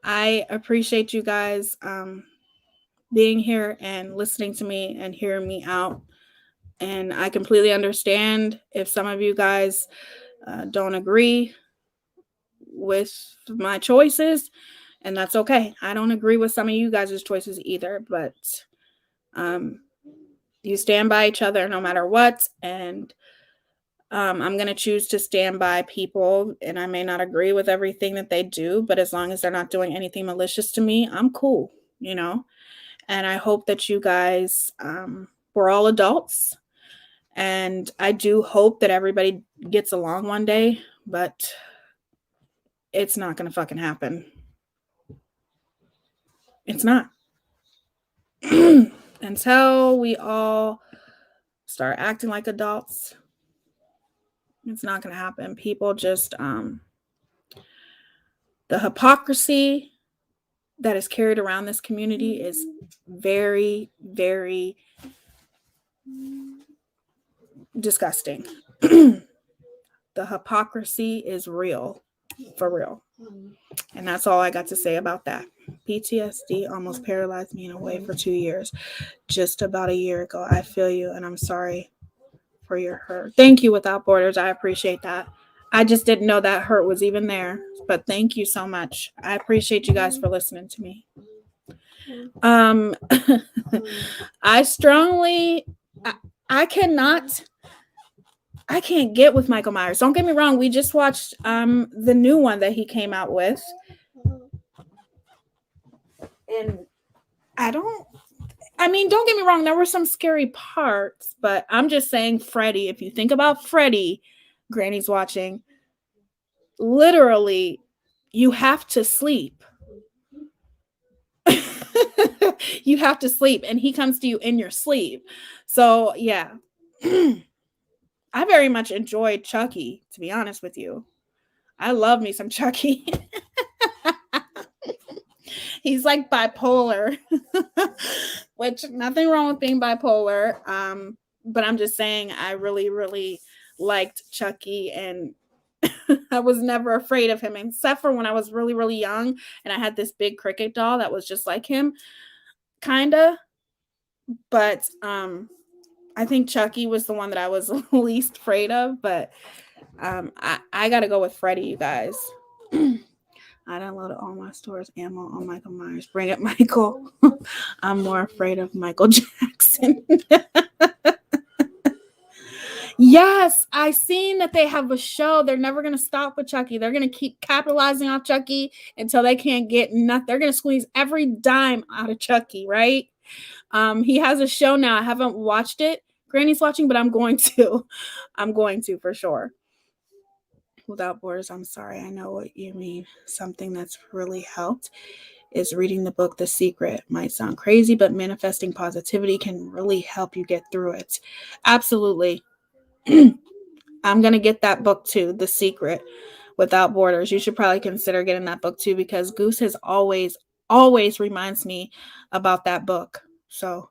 I appreciate you guys being here and listening to me and hearing me out. And I completely understand if some of you guys don't agree with my choices, and that's okay. I don't agree with some of you guys' choices either, but you stand by each other no matter what. And I'm going to choose to stand by people, and I may not agree with everything that they do, but as long as they're not doing anything malicious to me, I'm cool, you know? And I hope that you guys, we're all adults, and I do hope that everybody gets along one day, but it's not going to fucking happen. It's not. Until we all start acting like adults, it's not going to happen. People just, the hypocrisy that is carried around this community is very, very disgusting. The hypocrisy is real, for real. And that's all I got to say about that. PTSD almost paralyzed me in a way for 2 years. Just about a year ago. I feel you, and I'm sorry for your hurt. Thank you, Without Borders. I appreciate that. I just didn't know that hurt was even there. But thank you so much. I appreciate you guys for listening to me. I strongly, I can't get with Michael Myers. Don't get me wrong. We just watched the new one that he came out with. And don't get me wrong. There were some scary parts, but I'm just saying, Freddy, if you think about Freddy, Granny's watching, literally, you have to sleep. You have to sleep, and he comes to you in your sleep. So, yeah. I very much enjoyed Chucky, to be honest with you. I love me some Chucky. He's like bipolar, which nothing wrong with being bipolar. But I'm just saying I really, really liked Chucky, and I was never afraid of him, except for when I was really, really young and I had this big cricket doll that was just like him, kind of. But I think Chucky was the one that I was least afraid of. But I got to go with Freddy, you guys. I downloaded all my stores ammo on Michael Myers. Bring it, Michael. I'm more afraid of Michael Jackson. Yes, I seen that they have a show. They're never gonna stop with Chucky. They're gonna keep capitalizing off Chucky until they can't get nothing. They're gonna squeeze every dime out of Chucky, right? He has a show now. I haven't watched it. Granny's watching, but I'm going to. I'm going to for sure. Without Borders, I'm sorry. I know what you mean. Something that's really helped is reading the book The Secret. Might sound crazy, but manifesting positivity can really help you get through it. Absolutely. I'm going to get that book too, The Secret Without Borders. You should probably consider getting that book too, because Goose has always reminds me about that book. So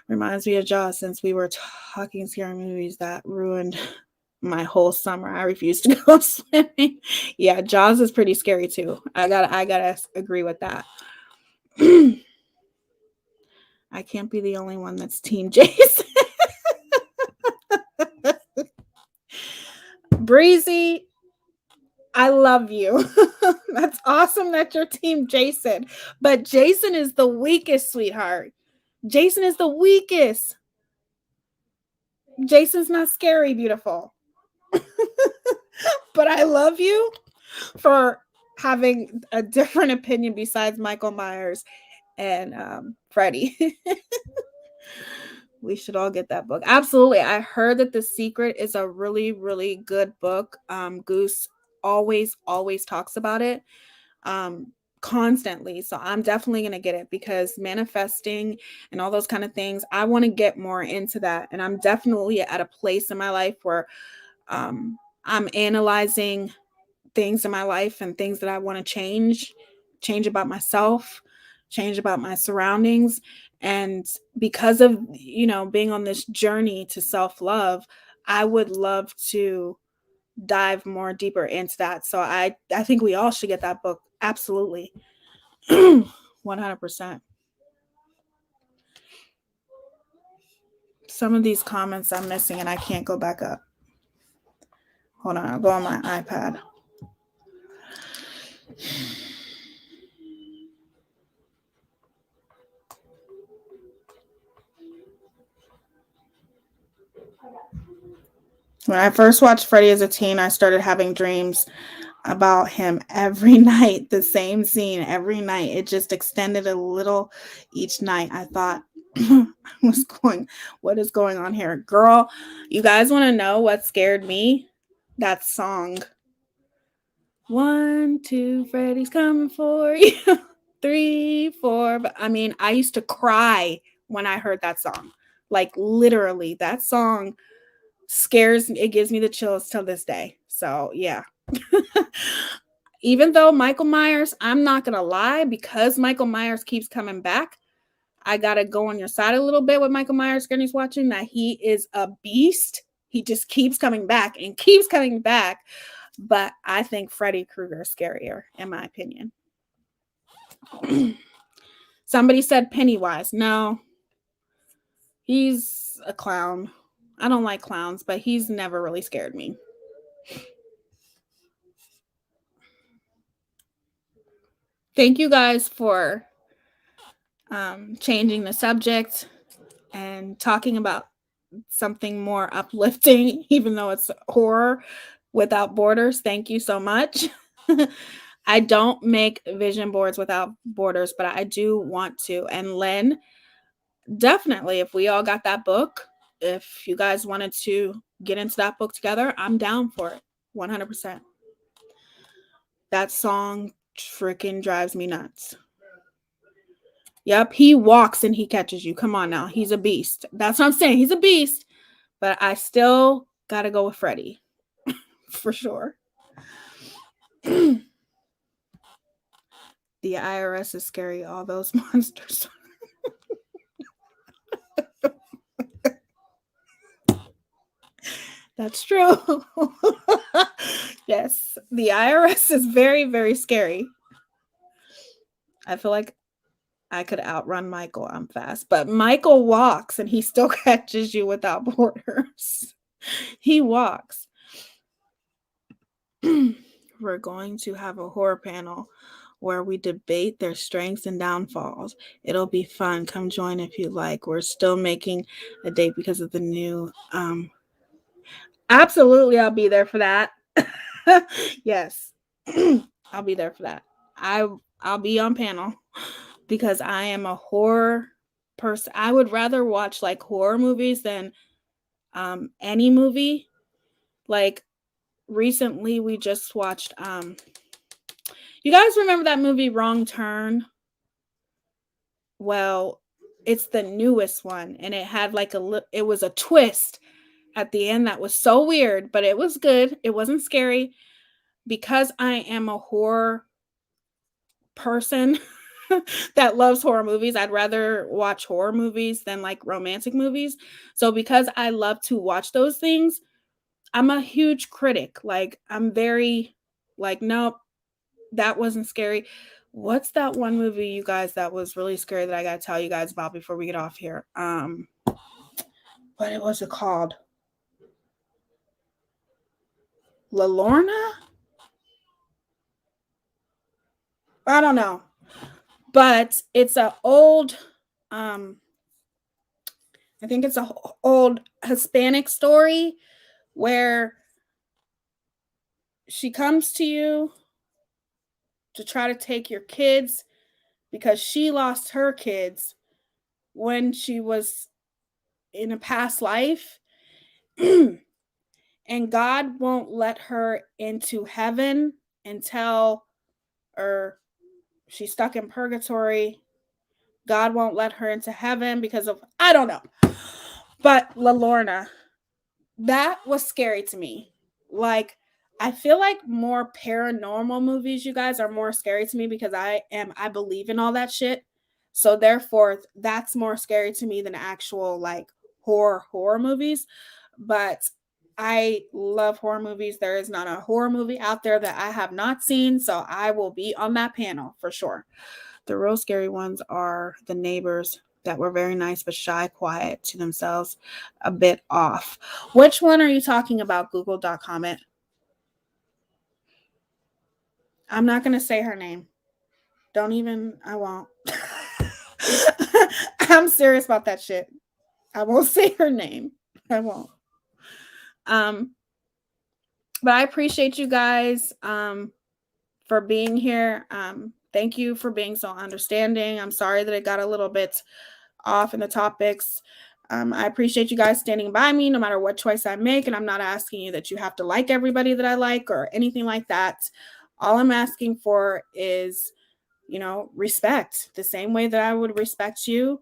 reminds me of Jaws, since we were talking scary movies that ruined my whole summer. I refused to go swimming. Yeah, Jaws is pretty scary too. I gotta agree with that. I can't be the only one that's Team Jason. Breezy, I love you. That's awesome that you're Team Jason. But Jason is the weakest, sweetheart. Jason is the weakest. Jason's not scary, beautiful. But I love you for having a different opinion besides Michael Myers and Freddy. We should all get that book. Absolutely. I heard that The Secret is a really, really good book. Goose always talks about it constantly. So I'm definitely going to get it, because manifesting and all those kind of things, I want to get more into that. And I'm definitely at a place in my life where I'm analyzing things in my life and things that I want to change about myself, change about my surroundings. And because of, being on this journey to self-love, I would love to dive more deeper into that. So I think we all should get that book. Absolutely. 100%. Some of these comments I'm missing and I can't go back up. Hold on, I'll go on my iPad. When I first watched Freddy as a teen, I started having dreams about him every night, the same scene every night. It just extended a little each night. I thought, what is going on here? Girl, you guys want to know what scared me? That song. 1, 2, Freddy's coming for you. 3, 4. I mean, I used to cry when I heard that song. Like literally, that song scares me. It gives me the chills till this day. So yeah. Even though Michael Myers, I'm not gonna lie, because Michael Myers keeps coming back, I gotta go on your side a little bit with Michael Myers. Granny's watching that he is a beast. He just keeps coming back and keeps coming back. But I think Freddy Krueger is scarier, in my opinion. Somebody said Pennywise. No, he's a clown. I don't like clowns, but he's never really scared me. Thank you guys for changing the subject and talking about something more uplifting, even though it's horror without borders. Thank you so much. I don't make vision boards without borders, but I do want to. And Len, definitely, if we all got that book, if you guys wanted to get into that book together, I'm down for it. 100%. That song freaking drives me nuts. Yep, he walks and he catches you. Come on now. He's a beast. That's what I'm saying. He's a beast. But I still got to go with Freddy. For sure. The IRS is scary. All those monsters. That's true. Yes, the IRS is very, very scary. I feel like I could outrun Michael. I'm fast. But Michael walks and he still catches you without borders. He walks. We're going to have a horror panel where we debate their strengths and downfalls. It'll be fun. Come join if you like. We're still making a date because of the new Absolutely, I'll be there for that. Yes. I'll be there for that. I I'll be on panel because I am a horror person. I would rather watch like horror movies than any movie. Like recently we just watched you guys remember that movie Wrong Turn? Well, it's the newest one and it had like it was a twist at the end that was so weird, but it was good. It wasn't scary because I am a horror person that loves horror movies. I'd rather watch horror movies than like romantic movies. So because I love to watch those things, I'm a huge critic. Like I'm very like nope, that wasn't scary. What's that one movie you guys that was really scary that I got to tell you guys about before we get off here? What was it called? La Lorna? I don't know. But it's a old I think it's a old Hispanic story where she comes to you to try to take your kids because she lost her kids when she was in a past life. And God won't let her into heaven until or she's stuck in purgatory. God won't let her into heaven because of I don't know. But La Lorna, that was scary to me. Like I feel like more paranormal movies, you guys, are more scary to me because I believe in all that shit. So therefore, that's more scary to me than actual like horror movies. But I love horror movies. There is not a horror movie out there that I have not seen, so I will be on that panel for sure. The real scary ones are the neighbors that were very nice but shy, quiet to themselves, a bit off. Which one are you talking about? Google.com it. I'm not going to say her name. Don't even, I won't. I'm serious about that shit. I won't say her name. I won't. Um, but I appreciate you guys for being here. Thank you for being so understanding. I'm sorry that it got a little bit off in the topics. I appreciate you guys standing by me no matter what choice I make. And I'm not asking you that you have to like everybody that I like or anything like that. All I'm asking for is, respect. The same way that I would respect you,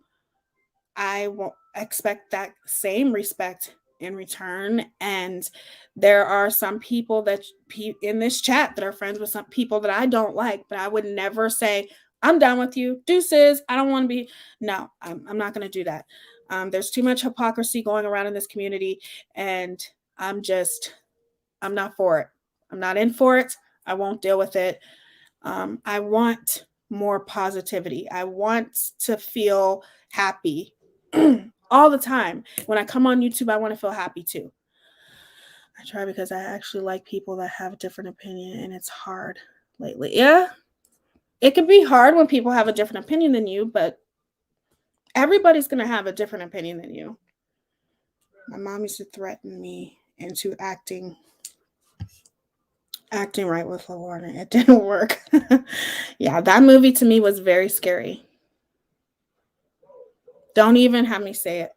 I won't expect that same respect in return. And there are some people that in this chat that are friends with some people that I don't like, but I would never say, I'm done with you. Deuces. I don't want to be. No, I'm not going to do that. There's too much hypocrisy going around in this community. And I'm not for it. I'm not in for it. I won't deal with it. I want more positivity. I want to feel happy all the time. When I come on YouTube, I want to feel happy too. I try because I actually like people that have a different opinion, and it's hard lately. Yeah, it can be hard when people have a different opinion than you, but everybody's going to have a different opinion than you. My mom used to threaten me into acting right with Lorna. It didn't work. Yeah, that movie to me was very scary. Don't even have me say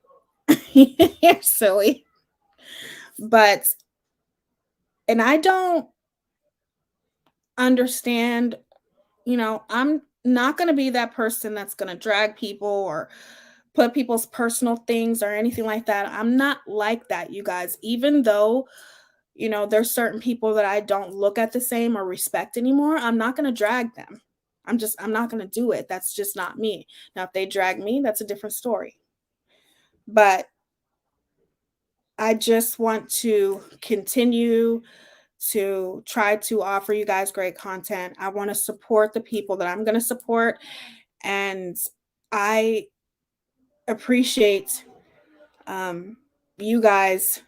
it. You're silly. But, and I don't understand, I'm not going to be that person that's going to drag people or put people's personal things or anything like that. I'm not like that, you guys. Even though, there's certain people that I don't look at the same or respect anymore, I'm not going to drag them. I'm not going to do it. That's just not me. Now, if they drag me, that's a different story. But I just want to continue to try to offer you guys great content. I want to support the people that I'm going to support. And I appreciate you guys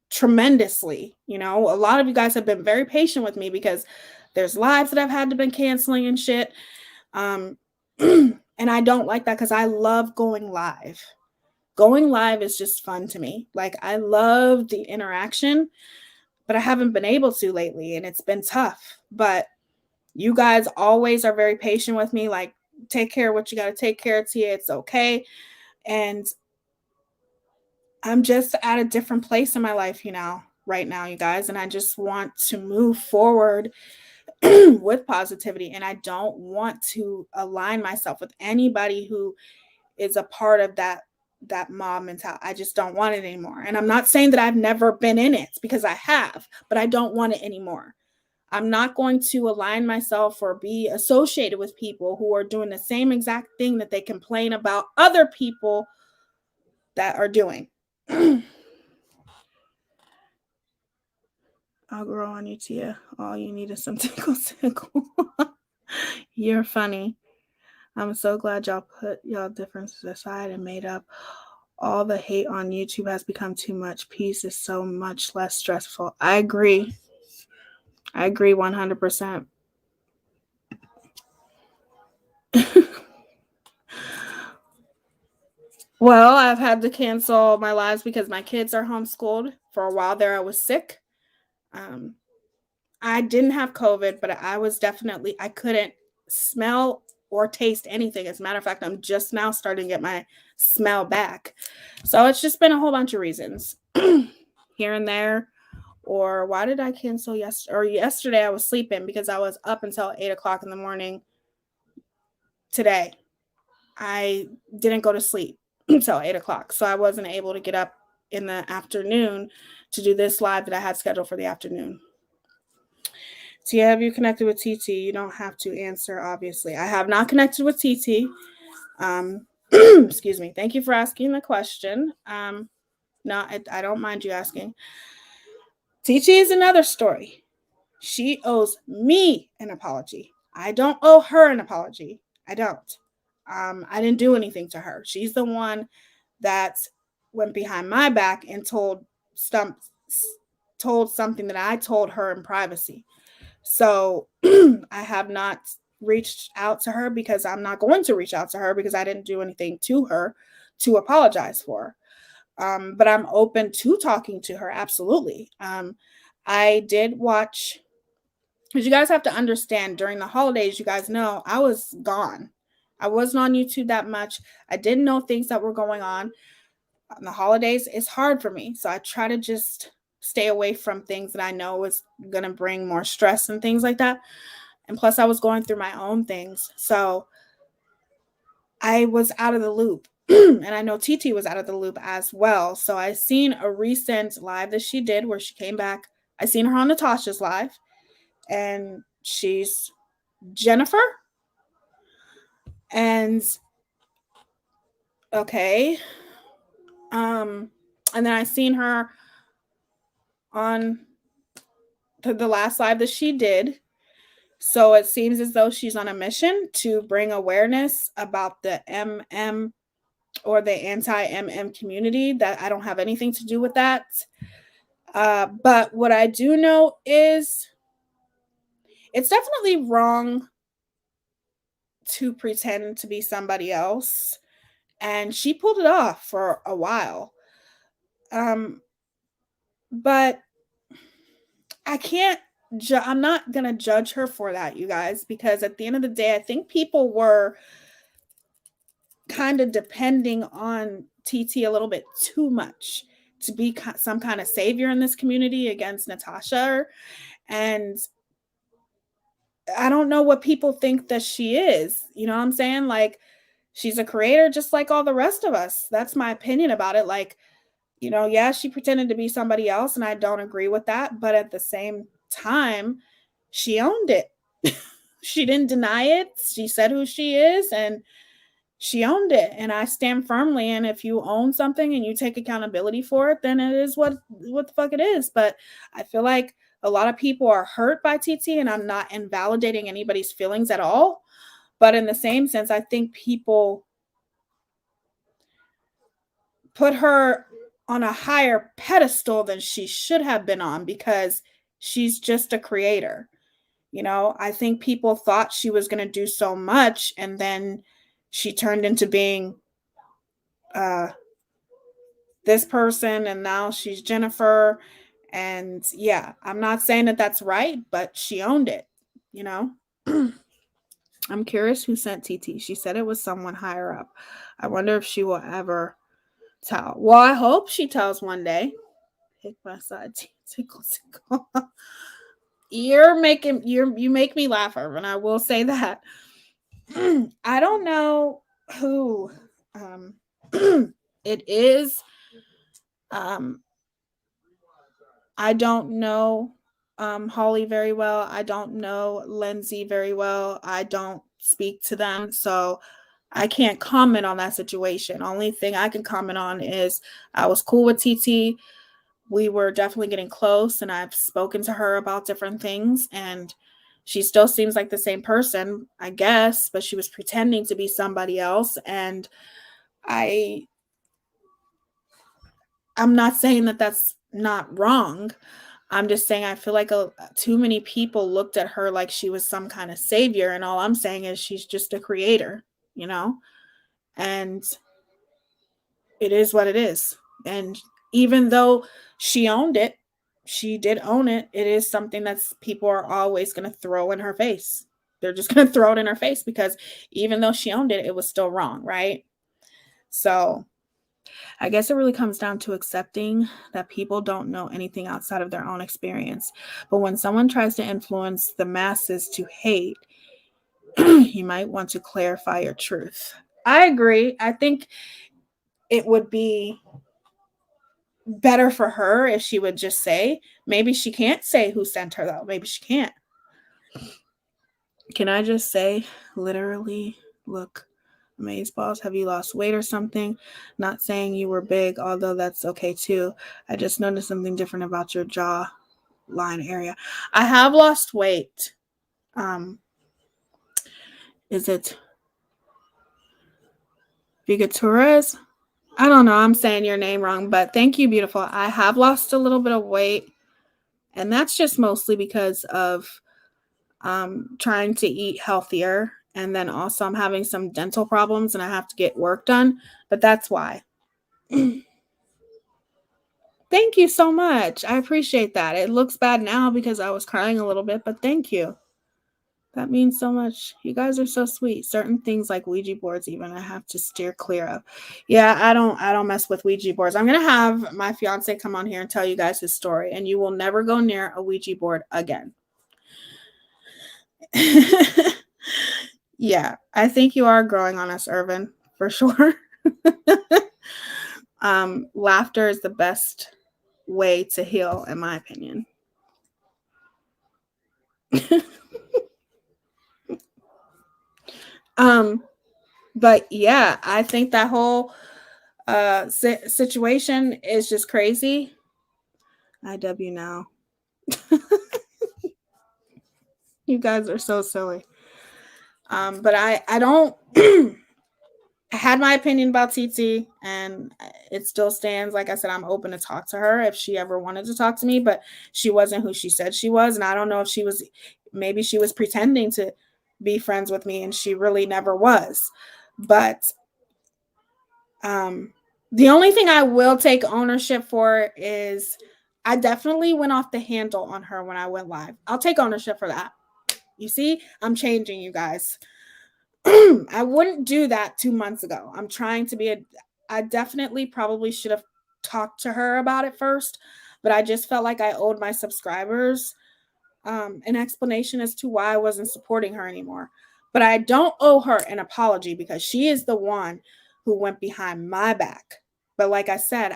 tremendously. A lot of you guys have been very patient with me because there's lives that I've had to been canceling and shit. And I don't like that because I love going live. going live is just fun to me. Like, I love the interaction, but I haven't been able to lately, and it's been tough. But you guys always are very patient with me. Like, take care of what you got to take care of, Tia. It's okay. And I'm just at a different place in my life, right now, you guys. And I just want to move forward with positivity. And I don't want to align myself with anybody who is a part of that mob mentality. I just don't want it anymore. And I'm not saying that I've never been in it, because I have, but I don't want it anymore. I'm not going to align myself or be associated with people who are doing the same exact thing that they complain about other people that are doing. I'll grow on you, Tia. All you need is some tickle. You're funny. I'm so glad y'all put y'all differences aside and made up. All the hate on YouTube has become too much. Peace is so much less stressful. I agree. 100%. Well, I've had to cancel my lives because my kids are homeschooled. For a while there, I was sick. I didn't have COVID, but I couldn't smell or taste anything. As a matter of fact, I'm just now starting to get my smell back. So it's just been a whole bunch of reasons here and there. Or why did I cancel yesterday? Or yesterday I was sleeping because I was up until 8:00 in the morning today. I didn't go to sleep until 8:00. So I wasn't able to get up in the afternoon to do this live that I had scheduled for the afternoon. Tia, have you connected with TT? You don't have to answer, obviously. I have not connected with TT. Excuse me. Thank you for asking the question. No, I don't mind you asking. TT is another story. She owes me an apology. I don't owe her an apology. I don't. I didn't do anything to her. She's the one that went behind my back and told something that I told her in privacy. So I have not reached out to her because I'm not going to reach out to her because I didn't do anything to her to apologize for. But I'm open to talking to her. Absolutely. I did watch, because you guys have to understand, during the holidays, you guys know I was gone. I wasn't on YouTube that much. I didn't know things that were going on the holidays. It's hard for me. So I try to just stay away from things that I know is going to bring more stress and things like that. And plus, I was going through my own things. So I was out of the loop. And I know TT was out of the loop as well. So I seen a recent live that she did where she came back. I seen her on Natasha's live, and she's Jennifer. And okay. And then I seen her on the last live that she did. So it seems as though she's on a mission to bring awareness about the MM or the anti-MM community. That I don't have anything to do with that. But what I do know is it's definitely wrong to pretend to be somebody else. And she pulled it off for a while. But I'm not going to judge her for that, you guys, because at the end of the day, I think people were kind of depending on TT a little bit too much to be some kind of savior in this community against Natasha. And I don't know what people think that she is. You know what I'm saying? Like, she's a creator just like all the rest of us. That's my opinion about it. Like, yeah, she pretended to be somebody else, and I don't agree with that. But at the same time, she owned it. She didn't deny it. She said who she is, and she owned it. And I stand firmly. And if you own something and you take accountability for it, then it is what the fuck it is. But I feel like a lot of people are hurt by TT, and I'm not invalidating anybody's feelings at all. But in the same sense, I think people put her on a higher pedestal than she should have been on because she's just a creator. I think people thought she was going to do so much, and then she turned into being this person and now she's Jennifer. And yeah, I'm not saying that that's right, but she owned it, you know? I'm curious who sent TT. She said it was someone higher up. I wonder if she will ever tell. Well, I hope she tells one day. Pick my side. Tickle, tickle. You make me laugh, Irvin. I will say that. I don't know who it is. I don't know Holly very well. I don't know Lindsay very well. I don't speak to them, so I can't comment on that situation. Only thing I can comment on is I was cool with TT. We were definitely getting close, and I've spoken to her about different things, and she still seems like the same person, I guess, but she was pretending to be somebody else. And I I'm not saying that that's not wrong. I'm just saying I feel like too many people looked at her like she was some kind of savior, and all I'm saying is she's just a creator, you know? And it is what it is. And even though she owned it, she did own it. It is something that's people are always going to throw in her face. They're just going to throw it in her face because even though she owned it, it was still wrong, right? So I guess it really comes down to accepting that people don't know anything outside of their own experience. But when someone tries to influence the masses to hate, you might want to clarify your truth. I agree. I think it would be better for her if she would just say, maybe she can't say who sent her though. Maybe she can't. Can I just say, literally, look, Amazeballs, have you lost weight or something? Not saying you were big, although that's okay too. I just noticed something different about your jaw line area. I have lost weight. Is it Vigatures? I don't know. I'm saying your name wrong, but thank you, beautiful. I have lost a little bit of weight, and that's just mostly because of trying to eat healthier. And then also, I'm having some dental problems and I have to get work done, but that's why. Thank you so much. I appreciate that. It looks bad now because I was crying a little bit, but thank you. That means so much. You guys are so sweet. Certain things like Ouija boards, even I have to steer clear of. Yeah, I don't mess with Ouija boards. I'm gonna have my fiance come on here and tell you guys his story, and you will never go near a Ouija board again. Yeah, I think you are growing on us, Irvin, for sure. Laughter is the best way to heal, in my opinion. But yeah, I think that whole situation is just crazy. IW now. You guys are so silly. But I don't. I had my opinion about TT, and it still stands. Like I said, I'm open to talk to her if she ever wanted to talk to me, but she wasn't who she said she was, and I don't know if she was. Maybe she was pretending to be friends with me, and she really never was. But the only thing I will take ownership for is I definitely went off the handle on her when I went live. I'll take ownership for that. You see, I'm changing, you guys. I wouldn't do that 2 months ago. I'm trying to be I definitely probably should have talked to her about it first, but I just felt like I owed my subscribers an explanation as to why I wasn't supporting her anymore. But I don't owe her an apology because she is the one who went behind my back. But like I said,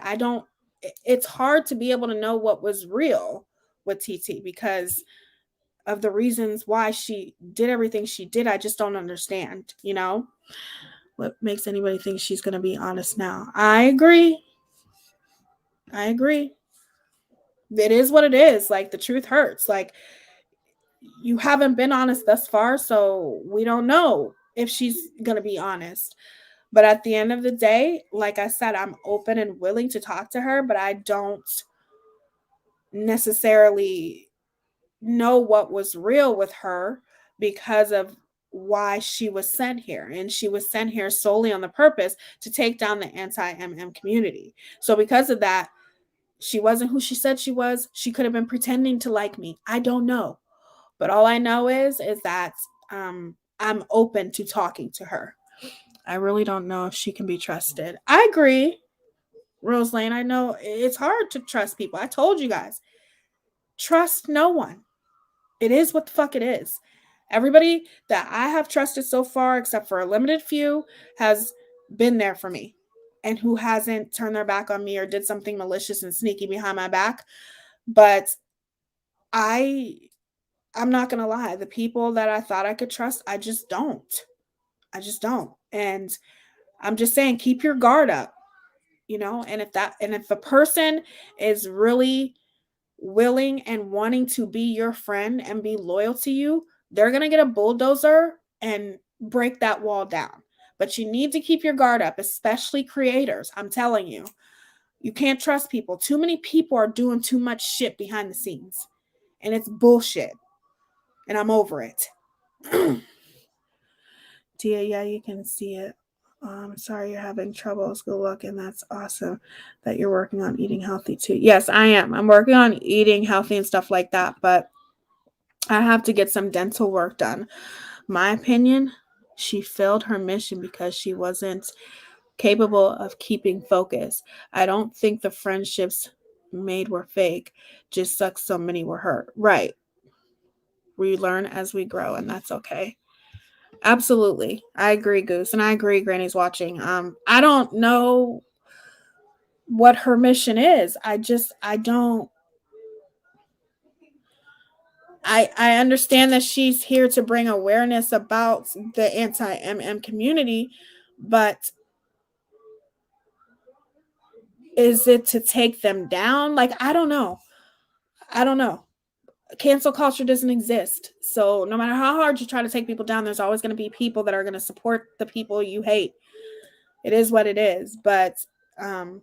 it's hard to be able to know what was real with TT because of the reasons why she did everything she did. I just don't understand, you know? What makes anybody think she's going to be honest now? I agree. I agree. It is what it is. Like, the truth hurts. Like, you haven't been honest thus far, so we don't know if she's going to be honest. But at the end of the day, like I said, I'm open and willing to talk to her, but I don't necessarily know what was real with her because of why she was sent here. And she was sent here solely on the purpose to take down the anti-MM community. So because of that, she wasn't who she said she was. She could have been pretending to like me. I don't know. But all I know is that I'm open to talking to her. I really don't know if she can be trusted. I agree, Rose Lane. I know it's hard to trust people. I told you guys, trust no one. It is what the fuck it is. Everybody that I have trusted so far, except for a limited few, has been there for me and who hasn't turned their back on me or did something malicious and sneaky behind my back. But I I'm not going to lie, the people that I thought I could trust, I just don't. I just don't. And I'm just saying keep your guard up, and if the person is really willing and wanting to be your friend and be loyal to you, they're going to get a bulldozer and break that wall down. But you need to keep your guard up, especially creators. I'm telling you, you can't trust people. Too many people are doing too much shit behind the scenes, and it's bullshit. And I'm over it. Tia, yeah, you can see it. Sorry you're having troubles. Good luck, and that's awesome that you're working on eating healthy too. Yes, I am. I'm working on eating healthy and stuff like that, but I have to get some dental work done. My opinion, she failed her mission because she wasn't capable of keeping focus. I don't think the friendships made were fake, just sucks so many were hurt. Right. We learn as we grow, and that's okay. Absolutely. I agree, Goose. And I agree, Granny's watching. I don't know what her mission is. I don't I understand that she's here to bring awareness about the anti-MM community, but is it to take them down? Like, I don't know. I don't know. Cancel culture doesn't exist. So no matter how hard you try to take people down, there's always going to be people that are going to support the people you hate. It is what it is. But um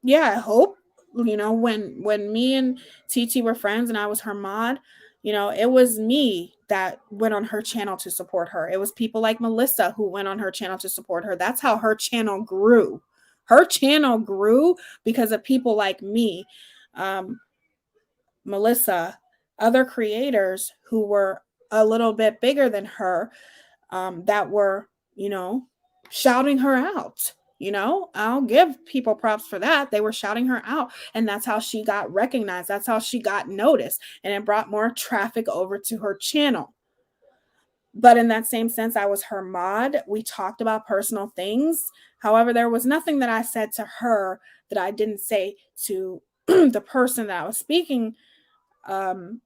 yeah, I hope, when me and TT were friends and I was her mod, it was me that went on her channel to support her. It was people like Melissa who went on her channel to support her. That's how her channel grew. Her channel grew because of people like me, um, Melissa, other creators who were a little bit bigger than her, that were, shouting her out. I'll give people props for that. They were shouting her out, and that's how she got recognized. That's how she got noticed, and it brought more traffic over to her channel. But in that same sense, I was her mod. We talked about personal things. However, there was nothing that I said to her that I didn't say to the person that I was speaking um,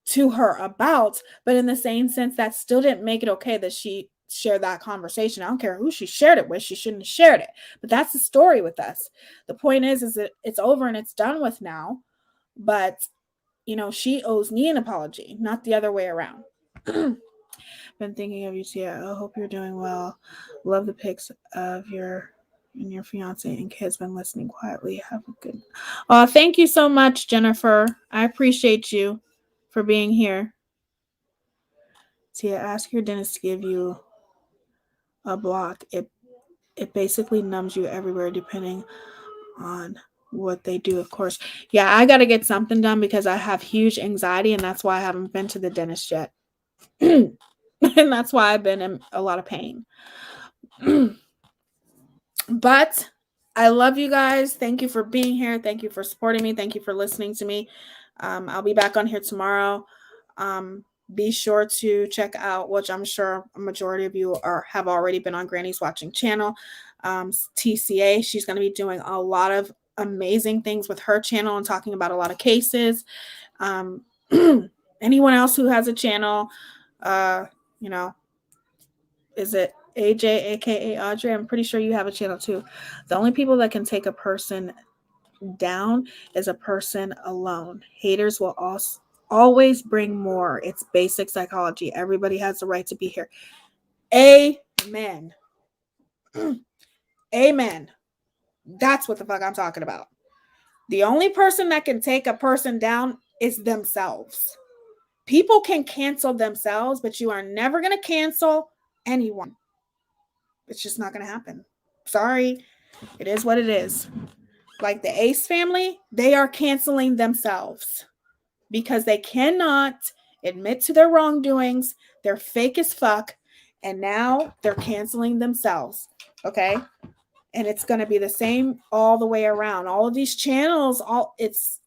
to her about. But in the same sense, that still didn't make it okay that she shared that conversation. I don't care who she shared it with. She shouldn't have shared it. But that's the story with us. The point is that it's over and it's done with now. But, she owes me an apology, not the other way around. Been thinking of you, Tia. I hope you're doing well. Love the pics of your and your fiance and kids. Been listening quietly. Have a good. Thank you so much, Jennifer. I appreciate you for being here. Tia, ask your dentist to give you a block. It basically numbs you everywhere depending on what they do, of course. Yeah, I got to get something done because I have huge anxiety, and that's why I haven't been to the dentist yet. And that's why I've been in a lot of pain. But I love you guys. Thank you for being here. Thank you for supporting me. Thank you for listening to me. I'll be back on here tomorrow. Be sure to check out, which I'm sure a majority of you have already been on Granny's Watching channel. TCA, she's going to be doing a lot of amazing things with her channel and talking about a lot of cases. Anyone else who has a channel, is it AJ, aka Audrey? I'm pretty sure you have a channel too. The only people that can take a person down is a person alone. Haters will always bring more. It's basic psychology. Everybody has the right to be here. Amen. Amen. That's what the fuck I'm talking about. The only person that can take a person down is themselves. People can cancel themselves, but you are never going to cancel anyone. It's just not going to happen. Sorry. It is what it is. Like the Ace family, they are canceling themselves because they cannot admit to their wrongdoings. They're fake as fuck. And now they're canceling themselves. Okay. And it's going to be the same all the way around. All of these channels, it's,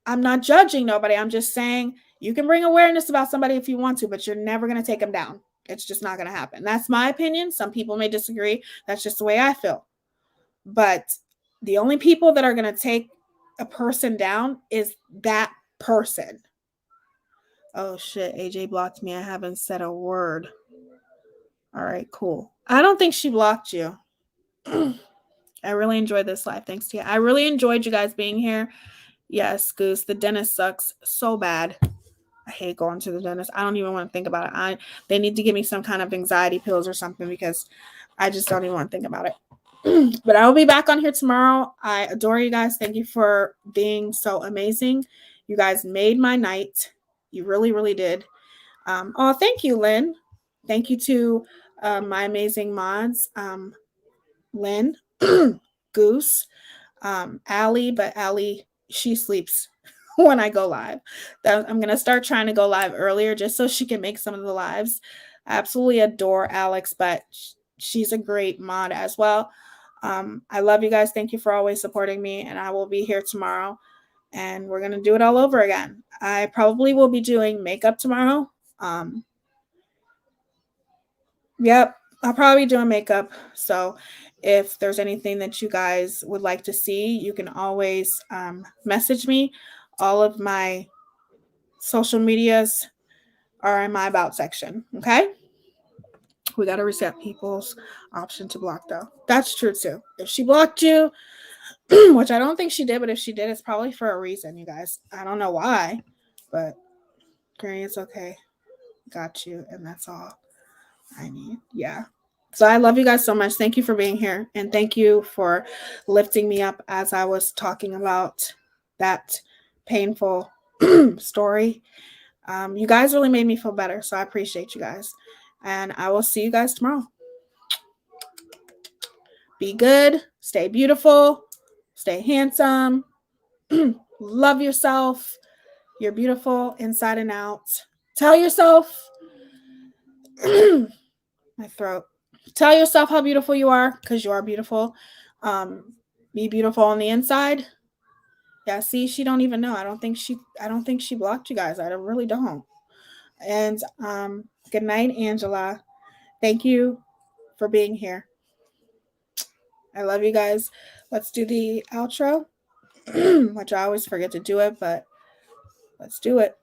I'm not judging nobody. I'm just saying you can bring awareness about somebody if you want to, but you're never going to take them down. It's just not going to happen. That's my opinion. Some people may disagree. That's just the way I feel. But the only people that are going to take a person down is that person. Oh shit, AJ blocked me. I haven't said a word. All right, cool. I don't think she blocked you. I really enjoyed this live. Thanks to you. I really enjoyed you guys being here. Yes, Goose, the dentist sucks so bad. I hate going to the dentist. I don't even want to think about it. They need to give me some kind of anxiety pills or something because I just don't even want to think about it. But I will be back on here tomorrow. I adore you guys. Thank you for being so amazing. You guys made my night. You really, really did. Thank you, Lynn. Thank you to my amazing mods, Lynn, Goose, Allie, but Allie, she sleeps when I go live. I'm going to start trying to go live earlier just so she can make some of the lives. I absolutely adore Alex, but she's a great mod as well. I love you guys. Thank you for always supporting me, and I will be here tomorrow, and we're going to do it all over again. I probably will be doing makeup tomorrow. Yep, I'll probably be doing makeup. So if there's anything that you guys would like to see, you can always message me. All of my social medias are in my about section. Okay. We got to reset people's option to block, though. That's true, too. If she blocked you, which I don't think she did, but if she did, it's probably for a reason, you guys. I don't know why, but Granny, it's okay. Got you. And that's all I need. Yeah. So I love you guys so much. Thank you for being here. And thank you for lifting me up as I was talking about that painful story. You guys really made me feel better. So I appreciate you guys. And I will see you guys tomorrow. Be good. Stay beautiful. Stay handsome. Love yourself. You're beautiful inside and out. Tell yourself, my throat. Tell yourself how beautiful you are because you are beautiful. Be beautiful on the inside. Yeah, see, she don't even know. I don't think she blocked you guys. I really don't. And good night, Angela. Thank you for being here. I love you guys. Let's do the outro, which I always forget to do it, but let's do it.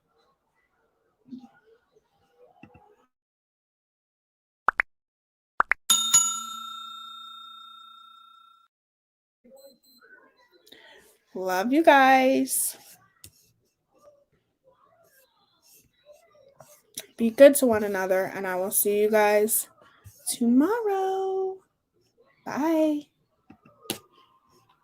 Love you guys. Be good to one another, and I will see you guys tomorrow. Bye.